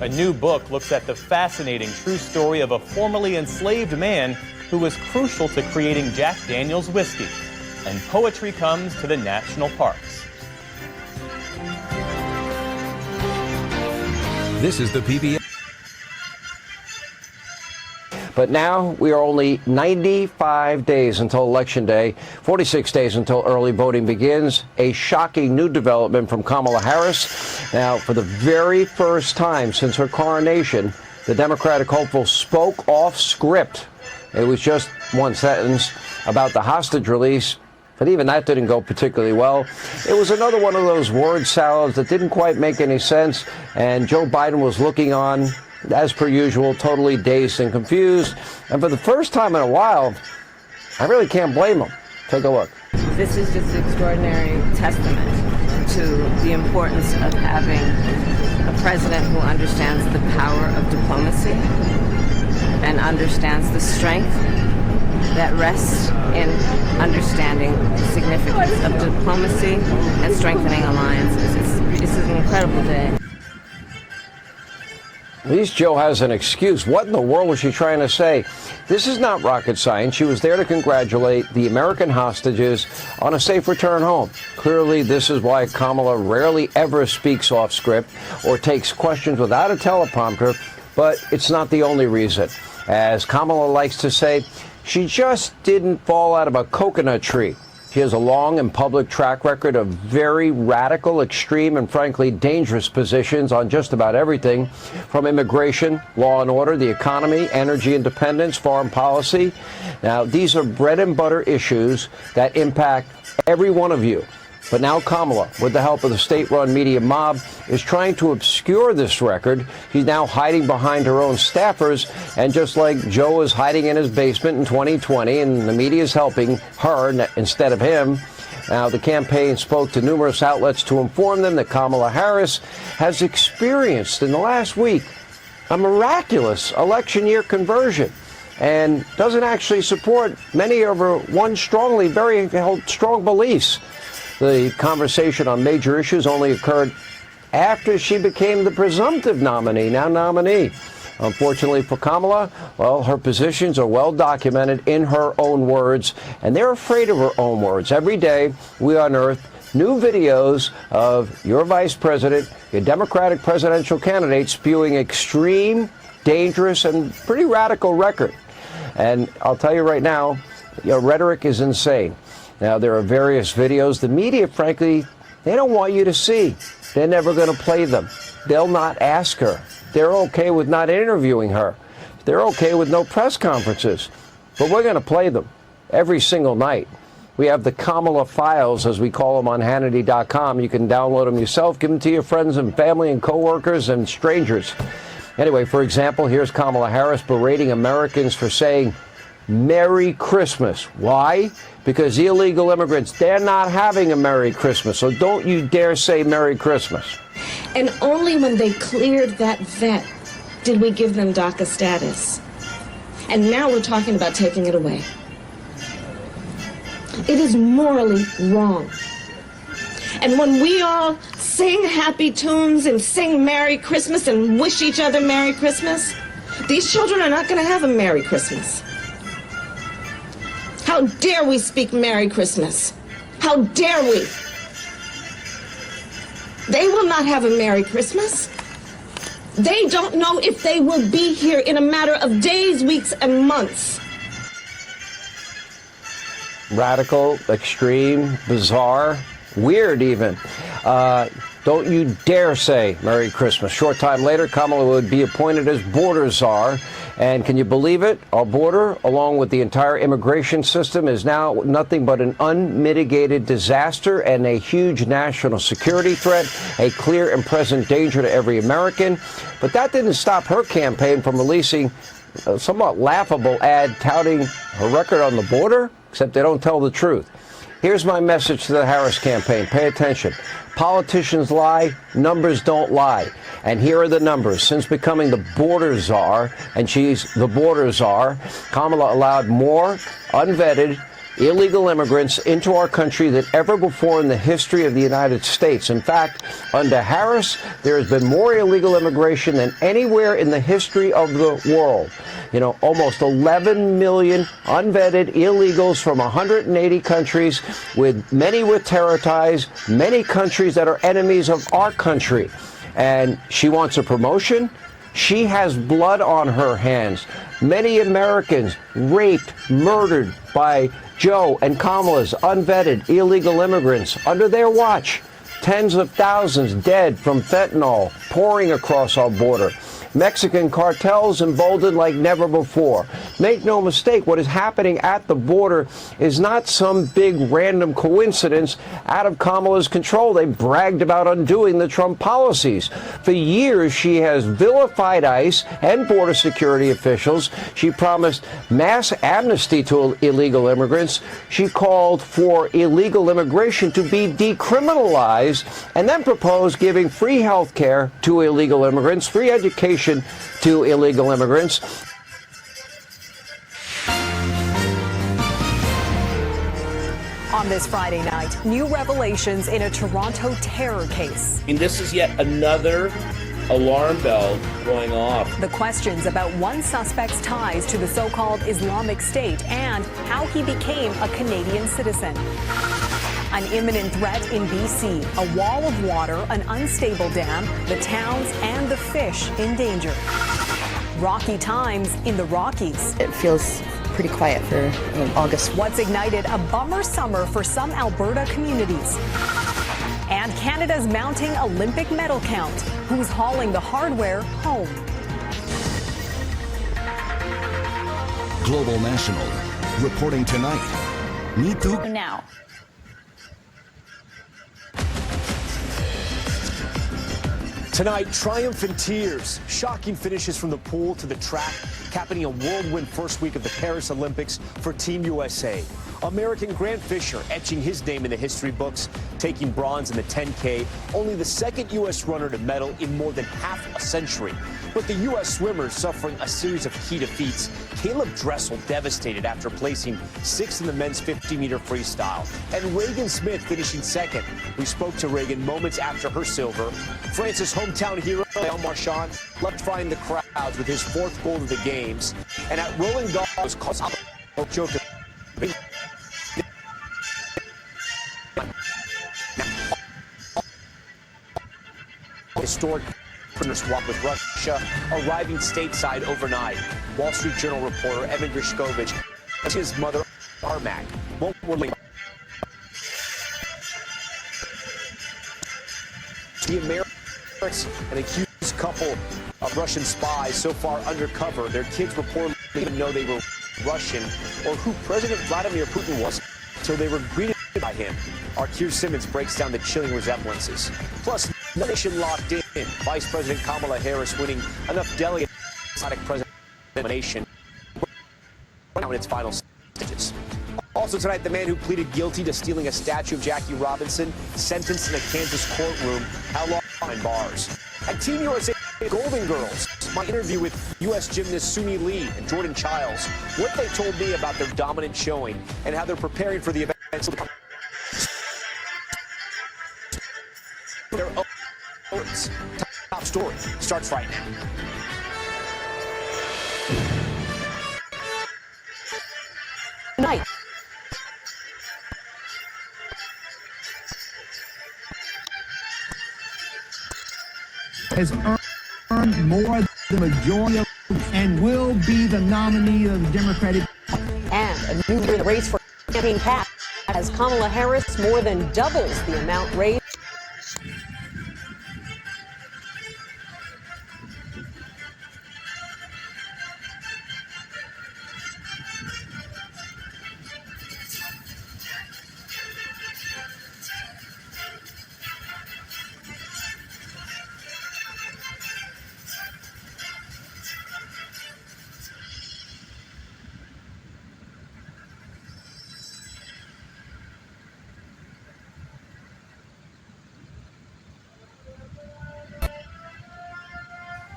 A new book looks at the fascinating true story of a formerly enslaved man who was crucial to creating Jack Daniel's whiskey. And poetry comes to the national parks. This is the PBS. But now we are only 95 days until Election Day, 46 days until early voting begins. A shocking new development from Kamala Harris. Now, for the very first time since her coronation, the Democratic hopeful spoke off script. It was just one sentence about the hostage release, but even that didn't go particularly well. It was another one of those word salads that didn't quite make any sense, and Joe Biden was looking on, as per usual, totally dazed and confused. And for the first time in a while, I really can't blame him. Take a look. This is just an extraordinary testament to the importance of having a president who understands the power of diplomacy and understands the strength that rests in understanding the significance of diplomacy and strengthening alliances. It's an incredible day. At least Joe has an excuse. What in the world was she trying to say? This is not rocket science. She was there to congratulate the American hostages on a safe return home. Clearly, this is why Kamala rarely ever speaks off script or takes questions without a teleprompter, but it's not the only reason. As Kamala likes to say, she just didn't fall out of a coconut tree. She has a long and public track record of very radical, extreme, and frankly dangerous positions on just about everything, from immigration, law and order, the economy, energy independence, foreign policy. Now, these are bread and butter issues that impact every one of you. But now Kamala, with the help of the state-run media mob, is trying to obscure this record. She's now hiding behind her own staffers, and just like Joe is hiding in his basement in 2020, and the media is helping her instead of him, Now, the campaign spoke to numerous outlets to inform them that Kamala Harris has experienced in the last week a miraculous election year conversion and doesn't actually support many of her once very held strong beliefs. The conversation on major issues only occurred after she became the presumptive nominee, now nominee. Unfortunately for Kamala, well, her positions are well documented in her own words, and they're afraid of her own words. Every day we unearth new videos of your vice president, your Democratic presidential candidate, spewing extreme, dangerous, and pretty radical rhetoric. And I'll tell you right now, your rhetoric is insane. Now, there are various videos the media, frankly, they don't want you to see. They're never going to play them. They'll not ask her. They're okay with not interviewing her. They're okay with no press conferences. But we're going to play them every single night. We have the Kamala files, as we call them, on Hannity.com. You can download them yourself, give them to your friends and family and coworkers and strangers. Anyway, for example, here's Kamala Harris berating Americans for saying Merry Christmas. Why? Because illegal immigrants, they're not having a Merry Christmas. So don't you dare say Merry Christmas. And only when they cleared that vet did we give them DACA status. And now we're talking about taking it away. It is morally wrong. And when we all sing happy tunes and sing Merry Christmas and wish each other Merry Christmas, these children are not going to have a Merry Christmas. How dare we speak Merry Christmas? How dare we? They will not have a Merry Christmas. They don't know if they will be here in a matter of days, weeks, and months. Radical, extreme, bizarre, weird even. Don't you dare say Merry Christmas. Short time later, Kamala would be appointed as border czar. And can you believe it? Our border, along with the entire immigration system, is now nothing but an unmitigated disaster and a huge national security threat, a clear and present danger to every American. But that didn't stop her campaign from releasing a somewhat laughable ad touting her record on the border, except they don't tell the truth. Here's my message to the Harris campaign. Pay attention. Politicians lie, numbers don't lie. And here are the numbers. Since becoming the border czar, and she's the border czar, Kamala allowed more unvetted illegal immigrants into our country than ever before in the history of the United States. In fact, under Harris, there has been more illegal immigration than anywhere in the history of the world. You know, almost 11 million unvetted illegals from 180 countries, with many with terror ties, many countries that are enemies of our country. And she wants a promotion. She has blood on her hands. Many Americans raped, murdered by Joe and Kamala's unvetted illegal immigrants under their watch. Tens of thousands dead from fentanyl pouring across our border. Mexican cartels emboldened like never before. Make no mistake, what is happening at the border is not some big random coincidence out of Kamala's control. They bragged about undoing the Trump policies. For years, she has vilified ICE and border security officials. She promised mass amnesty to illegal immigrants. She called for illegal immigration to be decriminalized, and then proposed giving free health care to illegal immigrants, free education to illegal immigrants. On this Friday night, new revelations in a Toronto terror case. And this is yet another alarm bell going off. The questions about one suspect's ties to the so-called Islamic State and how he became a Canadian citizen. An imminent threat in BC, a wall of water, an unstable dam, the towns and the fish in danger. Rocky times in the Rockies. It feels pretty quiet for August. What's ignited a bummer summer for some Alberta communities. And Canada's mounting Olympic medal count. Who's hauling the hardware home? Global National, reporting tonight. Need to now. Tonight, triumph and tears. Shocking finishes from the pool to the track, capping a whirlwind first week of the Paris Olympics for Team USA. American Grant Fisher etching his name in the history books, taking bronze in the 10K, only the second U.S. runner to medal in more than half a century. But the U.S. swimmers suffering a series of key defeats. Caleb Dressel devastated after placing 6th in the men's 50-meter freestyle. And Reagan Smith finishing second. We spoke to Reagan moments after her silver. France's hometown hero, Léon Marchand, electrifying the crowds with his 4th gold of the games. And at Rolling Golf, historic swap with Russia, arriving stateside overnight. Wall Street Journal reporter Evan Grishkovich, his mother, Armac. The Americans, an accused couple of Russian spies so far undercover. Their kids reportedly didn't know they were Russian or who President Vladimir Putin was until they were greeted by him. Our Keir Simmons breaks down the chilling resemblances. Plus, nation locked in. Vice President Kamala Harris winning enough delegates to the president nomination now in its final stages. Also tonight, the man who pleaded guilty to stealing a statue of Jackie Robinson sentenced in a Kansas courtroom. How long behind bars? At Team USA Golden Girls, my interview with U.S. gymnasts Suni Lee and Jordan Childs, what they told me about their dominant showing and how they're preparing for the events. Their own top story starts right now. Tonight. Has earned more than the majority of and will be the nominee of the Democratic. And a new year in the race for campaign cap as Kamala Harris more than doubles the amount raised.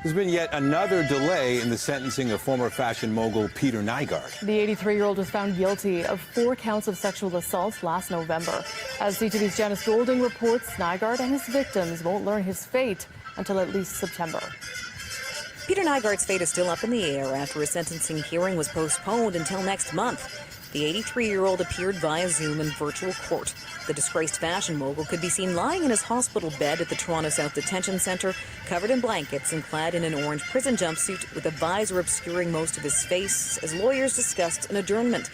There's been yet another delay in the sentencing of former fashion mogul Peter Nygard. The 83-year-old was found guilty of 4 counts of sexual assault last November. As CTV's Janice Golding reports, Nygard and his victims won't learn his fate until at least September. Peter Nygard's fate is still up in the air after his sentencing hearing was postponed until next month. The 83-year-old appeared via Zoom in virtual court. The disgraced fashion mogul could be seen lying in his hospital bed at the Toronto South Detention Centre, covered in blankets and clad in an orange prison jumpsuit with a visor obscuring most of his face as lawyers discussed an adjournment.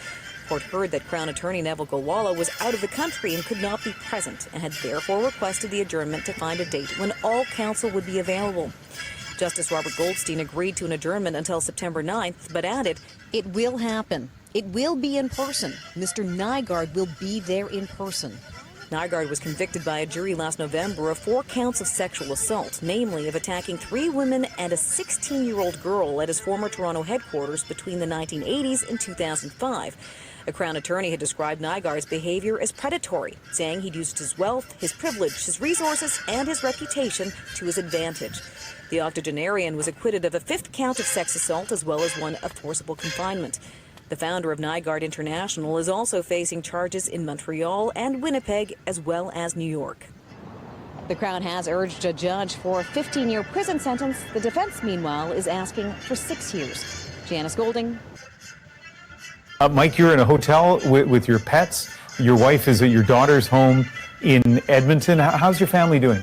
Court heard that Crown Attorney Neville Gowalla was out of the country and could not be present and had therefore requested the adjournment to find a date when all counsel would be available. Justice Robert Goldstein agreed to an adjournment until September 9th, but added, "It will happen. It will be in person. Mr. Nygard will be there in person." Nygard was convicted by a jury last November of 4 counts of sexual assault, namely of attacking 3 women and a 16-year-old girl at his former Toronto headquarters between the 1980s and 2005. A Crown attorney had described Nygard's behavior as predatory, saying he'd used his wealth, his privilege, his resources, and his reputation to his advantage. The octogenarian was acquitted of a 5th count of sex assault as well as one of forcible confinement. The founder of Nygard International is also facing charges in Montreal and Winnipeg, as well as New York. The Crown has urged a judge for a 15-year prison sentence. The defense, meanwhile, is asking for 6 years. Janice Golding. Mike, you're in a hotel with your pets. Your wife is at your daughter's home in Edmonton. How's your family doing?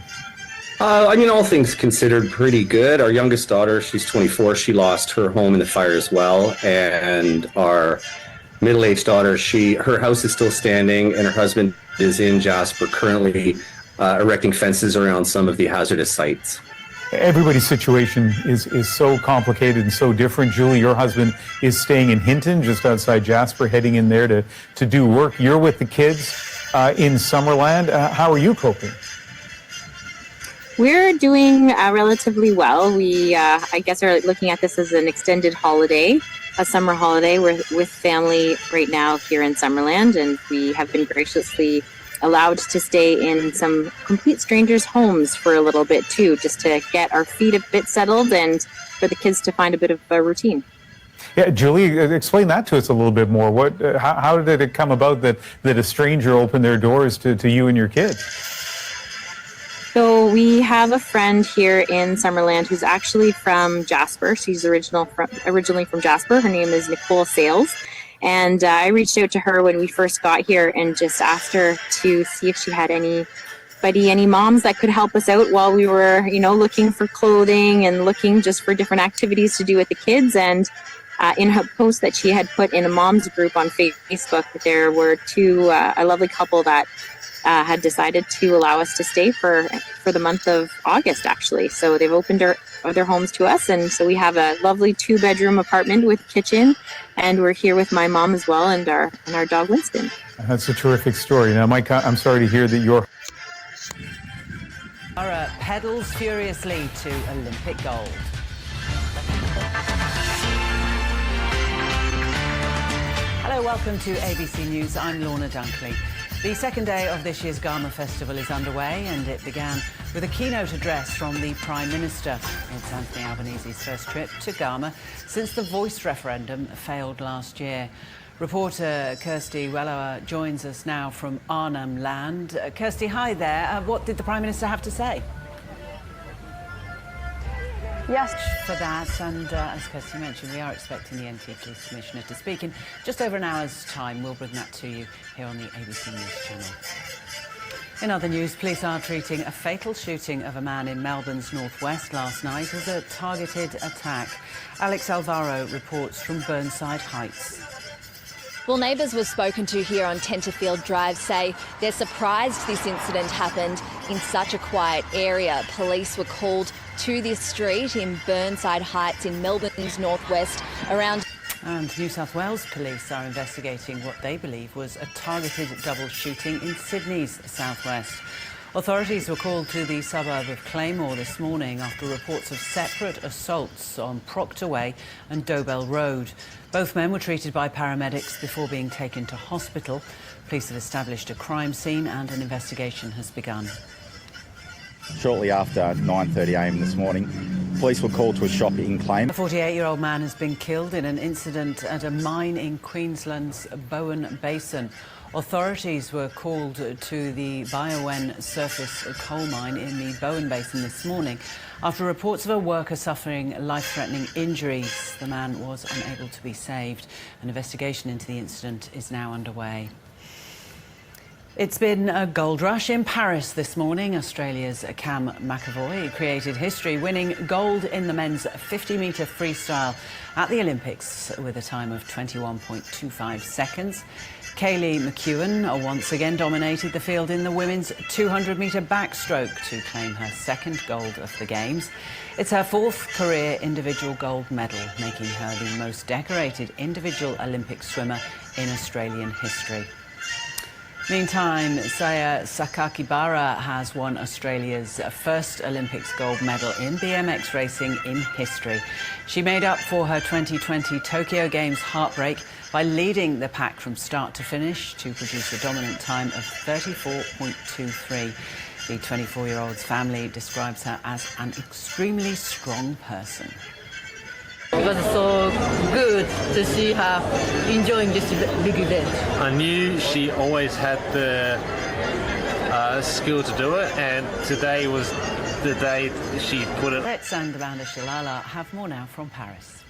I mean, all things considered, pretty good. Our youngest daughter, she's 24. She lost her home in the fire as well. And our middle-aged daughter, her house is still standing, and her husband is in Jasper currently erecting fences around some of the hazardous sites. Everybody's situation is so complicated and so different. Julie, your husband is staying in Hinton, just outside Jasper, heading in there to do work. You're with the kids in Summerland. How are you coping? We're doing relatively well. We, I guess, are looking at this as an extended holiday. a summer holiday. We're with family right now here in Summerland, and we have been graciously allowed to stay in some complete strangers' homes for a little bit too, just to get our feet a bit settled and for the kids to find a bit of a routine. Yeah, Julie, explain that to us a little bit more. How did it come about that a stranger opened their doors to you and your kids? So we have a friend here in Summerland who's actually from Jasper. She's originally from Jasper. Her name is Nicole Sales. And I reached out to her when we first got here and just asked her to see if she had any moms that could help us out while we were, looking for clothing and looking just for different activities to do with the kids. And in her post that she had put in a mom's group on Facebook, there were a lovely couple that had decided to allow us to stay for the month of August, actually. So they've opened their homes to us, and so we have a lovely 2-bedroom apartment with kitchen, and we're here with my mom as well and our dog Winston. That's a terrific story. Now, Mike, I'm sorry to hear that your pedals furiously to Olympic gold. Hello, welcome to ABC News. I'm Lorna Dunkley. The second day of this year's Garma Festival is underway, and it began with a keynote address from the Prime Minister. It's Anthony Albanese's first trip to Garma since the voice referendum failed last year. Reporter Kirsty Wellower joins us now from Arnhem Land. Kirsty, hi there. What did the Prime Minister have to say? Yes. For that, and as Kirsty mentioned, we are expecting the NT Police Commissioner to speak in just over an hour's time. We'll bring that to you here on the ABC News channel. In other news, police are treating a fatal shooting of a man in Melbourne's northwest last night as a targeted attack. Alex Alvaro reports from Burnside Heights. Well, neighbours we've spoken to here on Tenterfield Drive say they're surprised this incident happened in such a quiet area. Police were called to this street in Burnside Heights in Melbourne's northwest around... And New South Wales police are investigating what they believe was a targeted double shooting in Sydney's southwest. Authorities were called to the suburb of Claymore this morning after reports of separate assaults on Proctor Way and Dobell Road. Both men were treated by paramedics before being taken to hospital. Police have established a crime scene and an investigation has begun. Shortly after 9:30am this morning, police were called to a shop in Claymore. A 48-year-old man has been killed in an incident at a mine in Queensland's Bowen Basin. Authorities were called to the Biowen surface coal mine in the Bowen Basin this morning after reports of a worker suffering life-threatening injuries. The man was unable to be saved. An investigation into the incident is now underway. It's been a gold rush in Paris this morning. Australia's Cam McAvoy created history, winning gold in the men's 50-metre freestyle at the Olympics with a time of 21.25 seconds. Kaylee McEwen once again dominated the field in the women's 200-metre backstroke to claim her second gold of the Games. It's her fourth career individual gold medal, making her the most decorated individual Olympic swimmer in Australian history. Meantime, Saya Sakakibara has won Australia's first Olympics gold medal in BMX racing in history. She made up for her 2020 Tokyo Games heartbreak by leading the pack from start to finish to produce a dominant time of 34.23. The 24-year-old's family describes her as an extremely strong person. It was so good to see her enjoying this big event. I knew she always had the skill to do it, and today was the day she put it. Let's and Amanda Shalala have more now from Paris.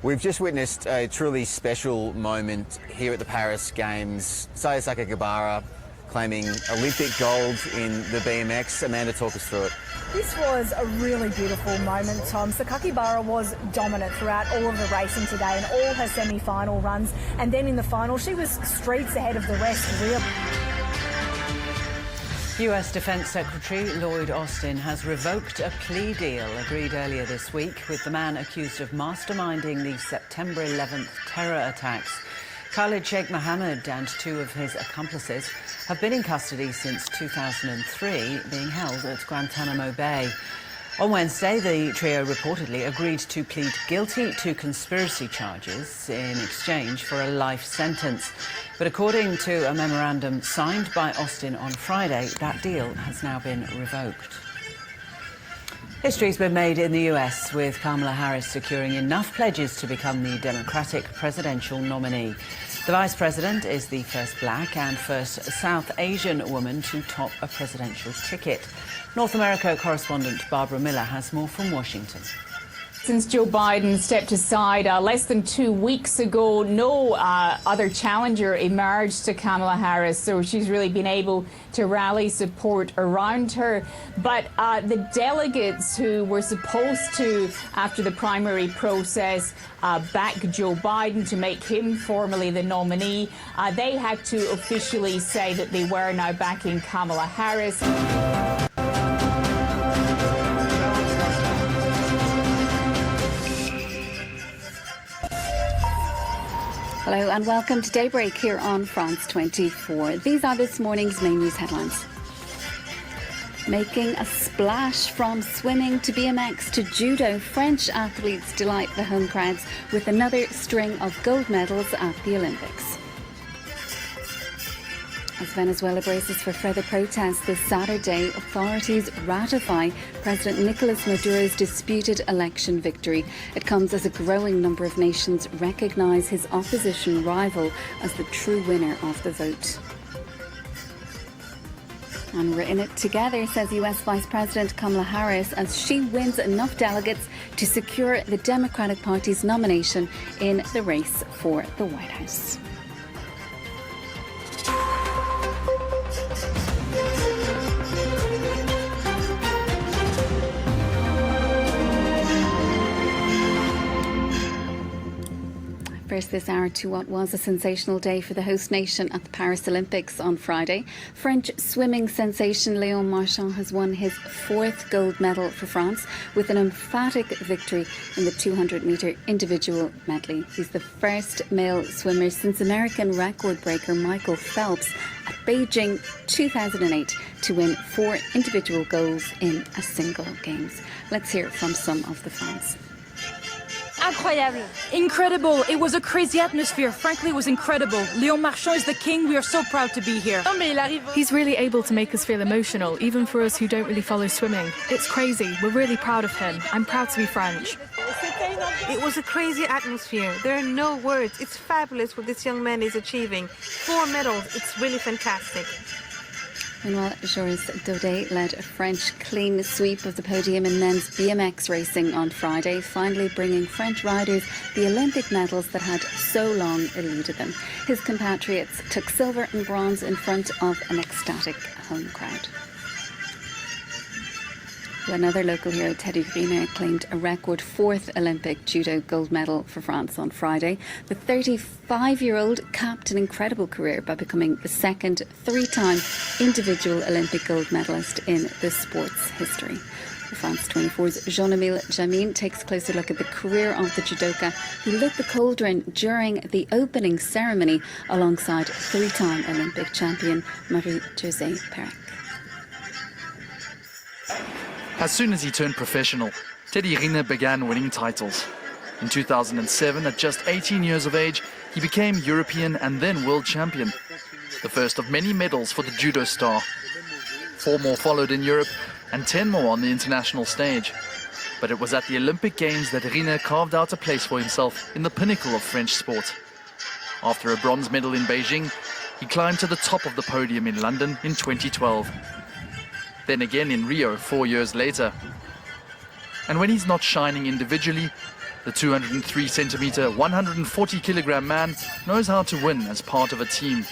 We've just witnessed a truly special moment here at the Paris Games. Saya Sakakibara claiming Olympic gold in the BMX. Amanda, talk us through it. This was a really beautiful moment, Tom. Sakakibara was dominant throughout all of the racing today and all her semi-final runs. And then in the final, she was streets ahead of the rest, really. US Defense Secretary Lloyd Austin has revoked a plea deal agreed earlier this week with the man accused of masterminding the September 11th terror attacks. Khalid Sheikh Mohammed and two of his accomplices have been in custody since 2003, being held at Guantanamo Bay. On Wednesday, the trio reportedly agreed to plead guilty to conspiracy charges in exchange for a life sentence. But according to a memorandum signed by Austin on Friday, that deal has now been revoked. History's been made in the US, with Kamala Harris securing enough pledges to become the Democratic presidential nominee. The vice president is the first black and first South Asian woman to top a presidential ticket. North America correspondent Barbara Miller has more from Washington. Since Joe Biden stepped aside less than 2 weeks ago, no other challenger emerged to Kamala Harris, so she's really been able to rally support around her. But the delegates who were supposed to, after the primary process, back Joe Biden to make him formally the nominee, they had to officially say that they were now backing Kamala Harris. Hello and welcome to Daybreak here on France 24. These are this morning's main news headlines. Making a splash from swimming to BMX to judo, French athletes delight the home crowds with another string of gold medals at the Olympics. As Venezuela braces for further protests this Saturday, authorities ratify President Nicolas Maduro's disputed election victory. It comes as a growing number of nations recognise his opposition rival as the true winner of the vote. And we're in it together, says US Vice President Kamala Harris, as she wins enough delegates to secure the Democratic Party's nomination in the race for the White House. First this hour to what was a sensational day for the host nation at the Paris Olympics on Friday. French swimming sensation Léon Marchand has won his 4th gold medal for France with an emphatic victory in the 200-metre individual medley. He's the first male swimmer since American record breaker Michael Phelps at Beijing 2008 to win 4 individual golds in a single games. Let's hear from some of the fans. Incredible. It was a crazy atmosphere. Frankly, it was incredible. Léon Marchand is the king. We are so proud to be here. He's really able to make us feel emotional, even for us who don't really follow swimming. It's crazy. We're really proud of him. I'm proud to be French. It was a crazy atmosphere. There are no words. It's fabulous what this young man is achieving. 4 medals. It's really fantastic. Meanwhile, Joris Daudet led a French clean sweep of the podium in men's BMX racing on Friday, finally bringing French riders the Olympic medals that had so long eluded them. His compatriots took silver and bronze in front of an ecstatic home crowd. Another local hero, Teddy Riner, claimed a record 4th Olympic judo gold medal for France on Friday. The 35-year-old capped an incredible career by becoming the second 3-time individual Olympic gold medalist in the sport's history. France 24's Jean-Emile Jamin takes a closer look at the career of the judoka who lit the cauldron during the opening ceremony alongside 3-time Olympic champion Marie-Josée Pérec. As soon as he turned professional, Teddy Riner began winning titles. In 2007, at just 18 years of age, he became European and then world champion, the first of many medals for the judo star. 4 more followed in Europe and 10 more on the international stage. But it was at the Olympic Games that Riner carved out a place for himself in the pinnacle of French sport. After a bronze medal in Beijing, he climbed to the top of the podium in London in 2012. Then again in Rio 4 years later. And when he's not shining individually, the 203-centimeter, 140-kilogram man knows how to win as part of a team.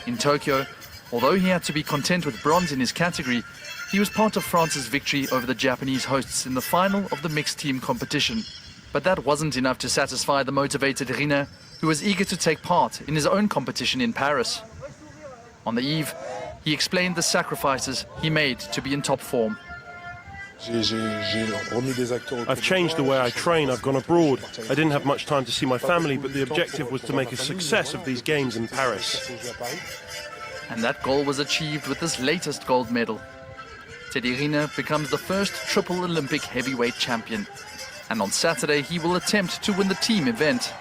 In Tokyo, although he had to be content with bronze in his category, he was part of France's victory over the Japanese hosts in the final of the mixed team competition. But that wasn't enough to satisfy the motivated Riner, who was eager to take part in his own competition in Paris. On the eve, he explained the sacrifices he made to be in top form. I've changed the way I train. I've gone abroad. I didn't have much time to see my family, but the objective was to make a success of these games in Paris. And that goal was achieved with this latest gold medal. Teddy Riner becomes the first triple Olympic heavyweight champion. And on Saturday, he will attempt to win the team event.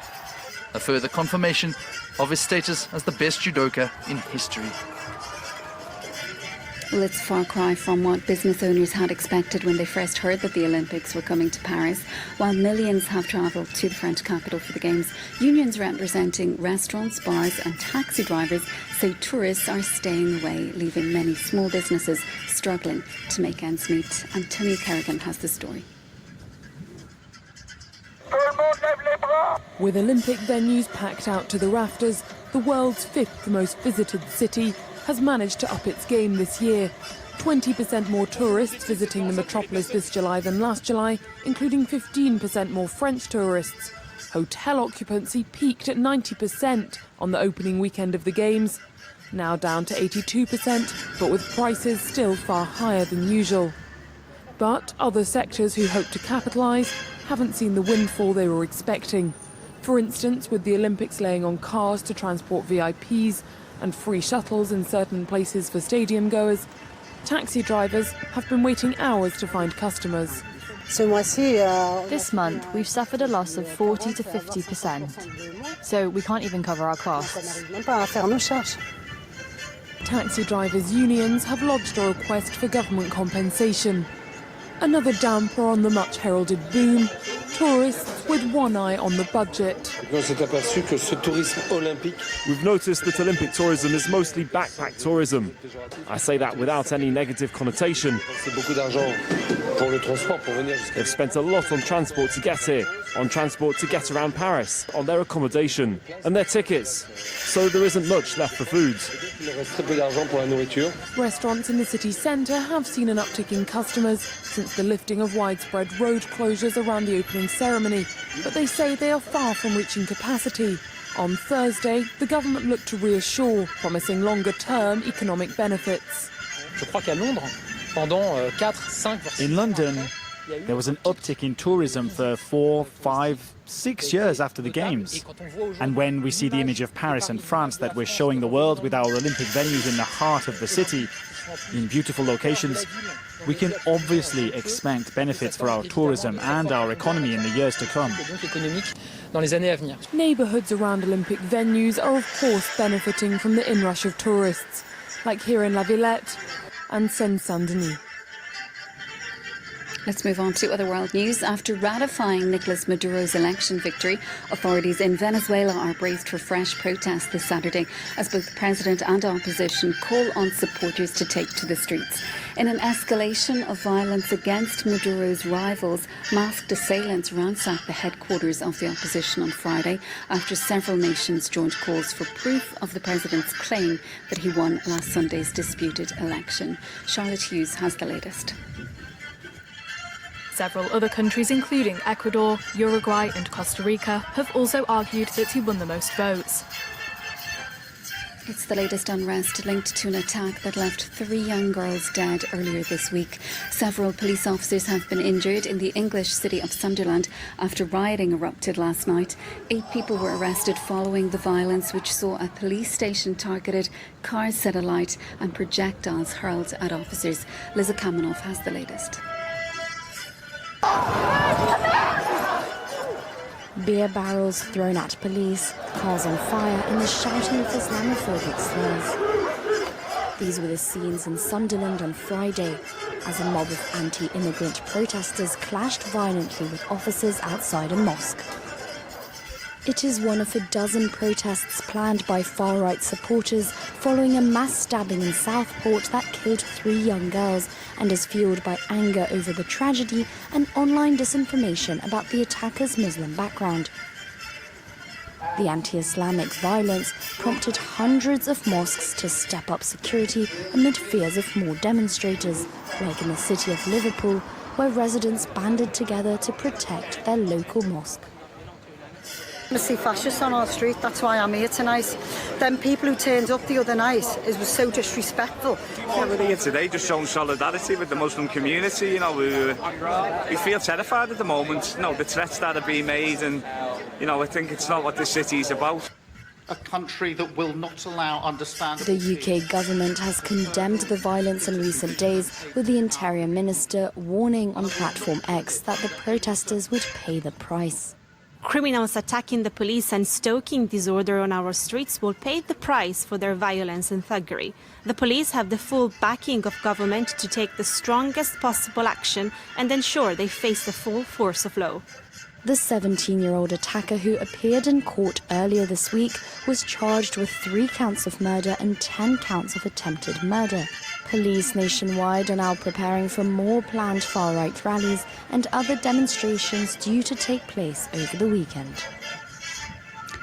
A further confirmation of his status as the best judoka in history. Well, it's a far cry from what business owners had expected when they first heard that the Olympics were coming to Paris. While millions have travelled to the French capital for the Games, unions representing restaurants, bars and taxi drivers say tourists are staying away, leaving many small businesses struggling to make ends meet. Antonio Kerrigan has the story. With Olympic venues packed out to the rafters, the world's fifth most visited city has managed to up its game this year. 20% more tourists visiting the metropolis this July than last July, including 15% more French tourists. Hotel occupancy peaked at 90% on the opening weekend of the Games, now down to 82%, but with prices still far higher than usual. But other sectors who hope to capitalise haven't seen the windfall they were expecting. For instance, with the Olympics laying on cars to transport VIPs and free shuttles in certain places for stadium goers, taxi drivers have been waiting hours to find customers. This month, we've suffered a loss of 40 to 50%, so we can't even cover our costs. Taxi drivers' unions have lodged a request for government compensation. Another damper on the much-heralded boom, tourists with one eye on the budget. We've noticed that Olympic tourism is mostly backpack tourism. I say that without any negative connotation. They've spent a lot on transport to get here, on transport to get around Paris, on their accommodation and their tickets. So there isn't much left for food. Restaurants in the city centre have seen an uptick in customers since the lifting of widespread road closures around the opening ceremony, but they say they are far from reaching capacity. On Thursday, the government looked to reassure, promising longer-term economic benefits. In London, there was an uptick in tourism for 4, 5, 6 years after the Games. And when we see the image of Paris and France that we're showing the world with our Olympic venues in the heart of the city, in beautiful locations, we can obviously expect benefits for our tourism and our economy in the years to come. Neighbourhoods around Olympic venues are of course benefiting from the inrush of tourists, like here in La Villette and Seine-Saint-Denis. Let's move on to other world news. After ratifying Nicolas Maduro's election victory, authorities in Venezuela are braced for fresh protests this Saturday as both the president and opposition call on supporters to take to the streets. In an escalation of violence against Maduro's rivals, masked assailants ransacked the headquarters of the opposition on Friday after several nations joined calls for proof of the president's claim that he won last Sunday's disputed election. Charlotte Hughes has the latest. Several other countries, including Ecuador, Uruguay and Costa Rica, have also argued that he won the most votes. It's the latest unrest linked to an attack that left 3 young girls dead earlier this week. Several police officers have been injured in the English city of Sunderland after rioting erupted last night. 8 people were arrested following the violence, which saw a police station targeted, cars set alight and projectiles hurled at officers. Liza Kamenov has the latest. Beer barrels thrown at police, cars on fire and the shouting of Islamophobic slurs. These were the scenes in Sunderland on Friday as a mob of anti-immigrant protesters clashed violently with officers outside a mosque. It is one of a dozen protests planned by far-right supporters following a mass stabbing in Southport that killed 3 young girls and is fueled by anger over the tragedy and online disinformation about the attacker's Muslim background. The anti-Islamic violence prompted hundreds of mosques to step up security amid fears of more demonstrators, like in the city of Liverpool, where residents banded together to protect their local mosque. I see fascists on our street, that's why I'm here tonight. Them people who turned up the other night, it was so disrespectful. We're here today just showing solidarity with the Muslim community. You know, we feel terrified at the moment. You know, the threats that are being made, and you know, I think it's not what this city is about. a country that will not allow understandable... The UK government has condemned the violence in recent days, with the Interior Minister warning on Platform X that the protesters would pay the price. Criminals attacking the police and stoking disorder on our streets will pay the price for their violence and thuggery. The police have the full backing of government to take the strongest possible action and ensure they face the full force of law. The 17-year-old attacker, who appeared in court earlier this week, was charged with 3 counts of murder and 10 counts of attempted murder. Police nationwide are now preparing for more planned far-right rallies and other demonstrations due to take place over the weekend.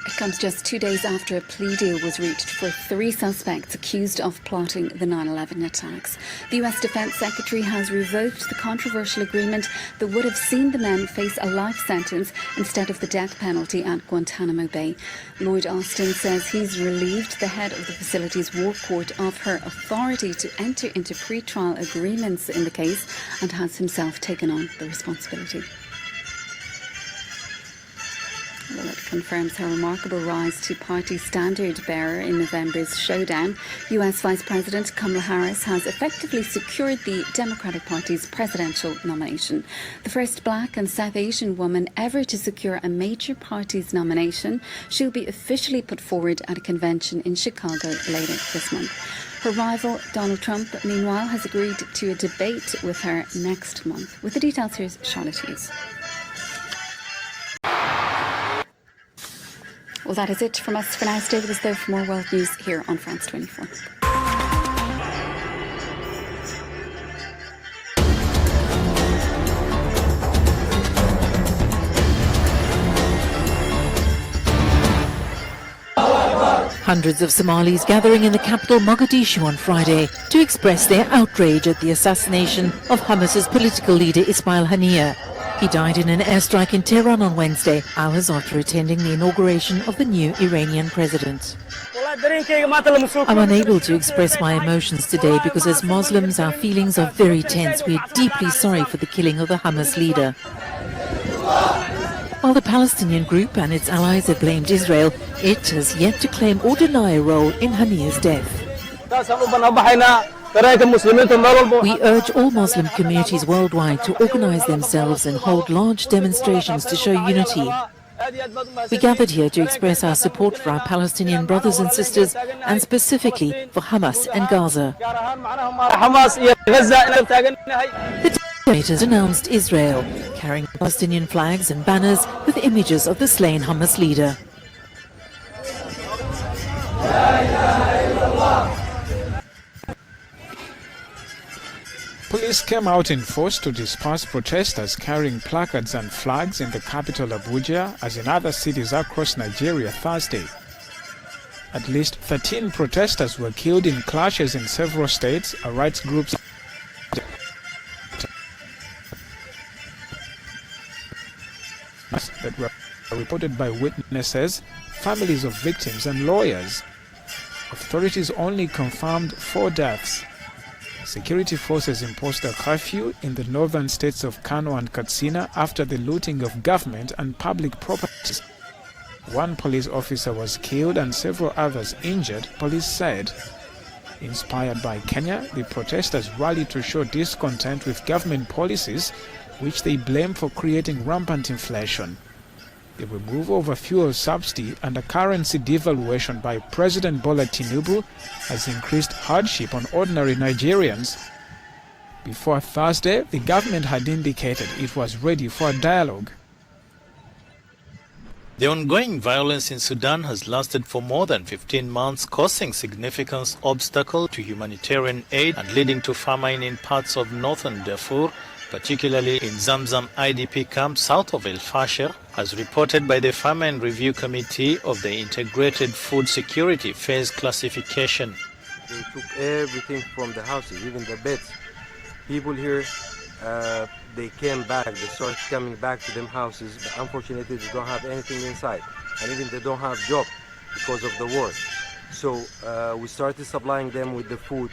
It comes just 2 days after a plea deal was reached for 3 suspects accused of plotting the 9/11 attacks. The US Defense Secretary has revoked the controversial agreement that would have seen the men face a life sentence instead of the death penalty at Guantanamo Bay. Lloyd Austin says he's relieved the head of the facility's war court of her authority to enter into pre-trial agreements in the case and has himself taken on the responsibility. Well, it confirms her remarkable rise to party standard bearer in November's showdown. US Vice President Kamala Harris has effectively secured the Democratic Party's presidential nomination. The first black and South Asian woman ever to secure a major party's nomination, she'll be officially put forward at a convention in Chicago later this month. Her rival, Donald Trump, meanwhile, has agreed to a debate with her next month. With the details, here's Charlotte Hughes. Well, that is it from us for now. Stay with us, though, for more world news here on France 24. Hundreds of Somalis gathering in the capital Mogadishu on Friday to express their outrage at the assassination of Hamas's political leader Ismail Haniyeh. He died in an airstrike in Tehran on Wednesday, hours after attending the inauguration of the new Iranian president. I'm unable to express my emotions today because as Muslims our feelings are very tense. We are deeply sorry for the killing of the Hamas leader. While the Palestinian group and its allies have blamed Israel, it has yet to claim or deny a role in Haniyeh's death. We urge all Muslim communities worldwide to organize themselves and hold large demonstrations to show unity. We gathered here to express our support for our Palestinian brothers and sisters, and specifically for Hamas and Gaza. The demonstrators announced Israel, carrying Palestinian flags and banners with images of the slain Hamas leader. Police came out in force to disperse protesters carrying placards and flags in the capital Abuja, as in other cities across Nigeria Thursday. At least 13 protesters were killed in clashes in several states, rights groups that were reported by witnesses, families of victims and lawyers. Authorities only confirmed 4 deaths. Security forces imposed a curfew in the northern states of Kano and Katsina after the looting of government and public properties. 1 police officer was killed and several others injured, police said. Inspired by Kenya, the protesters rallied to show discontent with government policies, which they blame for creating rampant inflation. The removal of a fuel subsidy and a currency devaluation by President Bola Tinubu has increased hardship on ordinary Nigerians. Before Thursday, the government had indicated it was ready for a dialogue. The ongoing violence in Sudan has lasted for more than 15 months, causing significant obstacle to humanitarian aid and leading to famine in parts of northern Darfur, particularly in Zamzam IDP camp south of El Fasher, as reported by the Famine Review Committee of the Integrated Food Security Phase Classification. They took everything from the houses, even the beds. People here, they came back, they started coming back to them houses, but unfortunately they don't have anything inside, and even they don't have job because of the war. So we started supplying them with the food.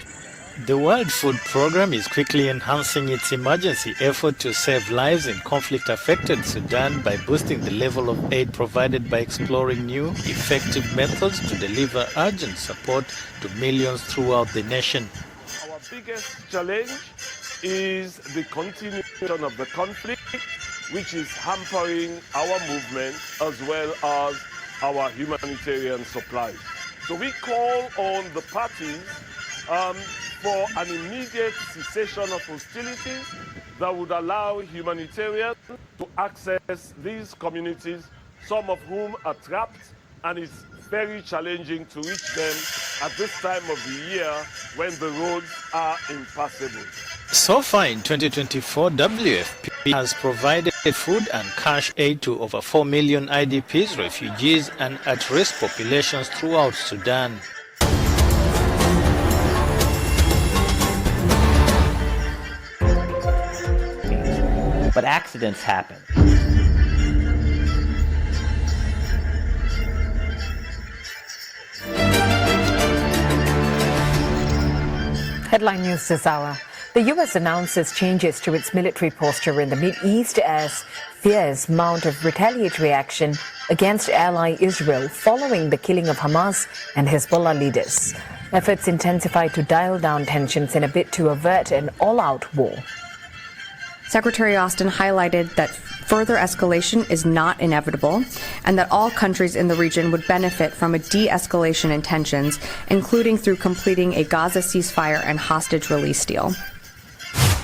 The World Food Programme is quickly enhancing its emergency effort to save lives in conflict-affected Sudan by boosting the level of aid provided by exploring new, effective methods to deliver urgent support to millions throughout the nation. Our biggest challenge is the continuation of the conflict, which is hampering our movement as well as our humanitarian supplies. So we call on the parties for an immediate cessation of hostilities that would allow humanitarians to access these communities, some of whom are trapped, and it's very challenging to reach them at this time of the year when the roads are impassable. So far in 2024, WFP has provided food and cash aid to over 4 million IDPs, refugees and at-risk populations throughout Sudan. But accidents happen. Headline news this hour. The U.S. announces changes to its military posture in the Mideast as fears mount of retaliatory action against ally Israel following the killing of Hamas and Hezbollah leaders. Efforts intensify to dial down tensions in a bid to avert an all-out war. Secretary Austin highlighted that further escalation is not inevitable and that all countries in the region would benefit from a de-escalation in tensions, including through completing a Gaza ceasefire and hostage release deal.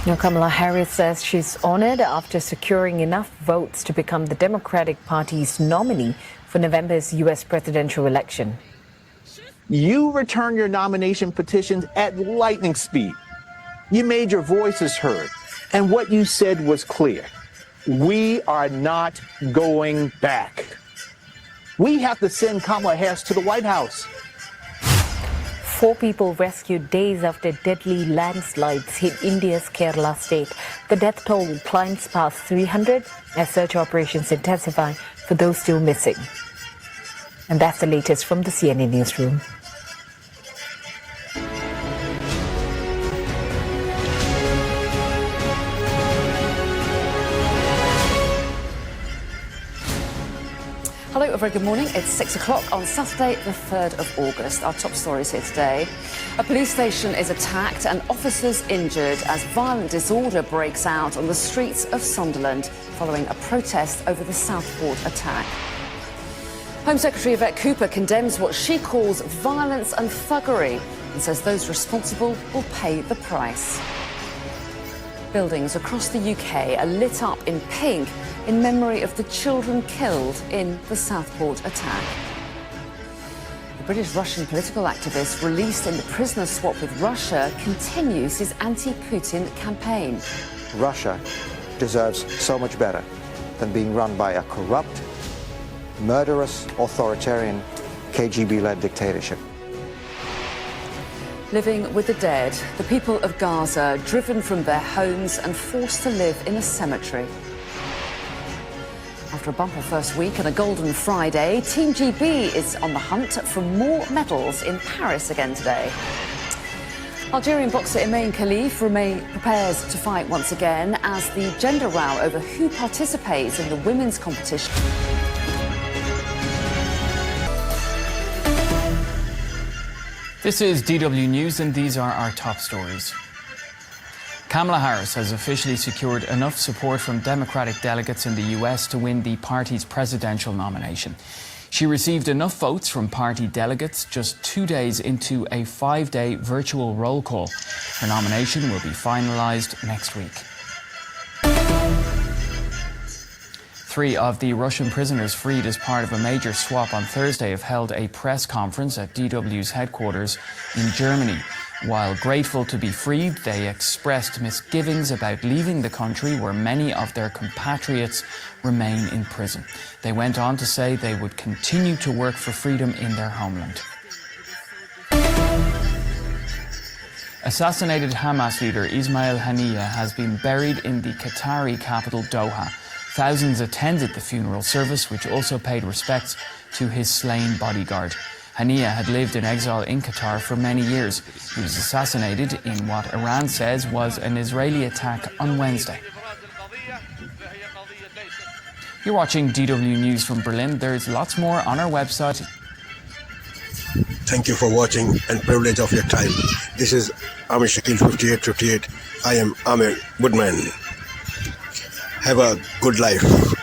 Now, Kamala Harris says she's honored after securing enough votes to become the Democratic Party's nominee for November's U.S. presidential election. You returned your nomination petitions at lightning speed. You made your voices heard. And what you said was clear. We are not going back. We have to send Kamala Harris to the White House. 4 people rescued days after deadly landslides hit India's Kerala state. The death toll climbs past 300 as search operations intensify for those still missing. And that's the latest from the CNN newsroom. Hello, a very good morning. It's 6 o'clock on Saturday, the 3rd of August. Our top stories here today. A police station is attacked and officers injured as violent disorder breaks out on the streets of Sunderland following a protest over the Southport attack. Home Secretary Yvette Cooper condemns what she calls violence and thuggery and says those responsible will pay the price. Buildings across the UK are lit up in pink in memory of the children killed in the Southport attack. The British-Russian political activist released in the prisoner swap with Russia continues his anti-Putin campaign. Russia deserves so much better than being run by a corrupt, murderous, authoritarian, KGB-led dictatorship. Living with the dead, the people of Gaza driven from their homes and forced to live in a cemetery. After a bumper first week and a Golden Friday, Team GB is on the hunt for more medals in Paris again today. Algerian boxer Imaine Khalif prepares to fight once again as the gender row over who participates in the women's competition. This is DW News and these are our top stories. Kamala Harris has officially secured enough support from Democratic delegates in the US to win the party's presidential nomination. She received enough votes from party delegates just 2 days into a 5-day virtual roll call. Her nomination will be finalized next week. 3 of the Russian prisoners freed as part of a major swap on Thursday have held a press conference at DW's headquarters in Germany. While grateful to be freed, they expressed misgivings about leaving the country where many of their compatriots remain in prison. They went on to say they would continue to work for freedom in their homeland. Assassinated Hamas leader Ismail Haniyeh has been buried in the Qatari capital Doha. Thousands attended the funeral service, which also paid respects to his slain bodyguard. Hania had lived in exile in Qatar for many years. He was assassinated in what Iran says was an Israeli attack on Wednesday. You're watching DW News from Berlin. There's lots more on our website. Thank you for watching and privilege of your time. This is Amir Shakil 5858. I am Amir Woodman. Have a good life.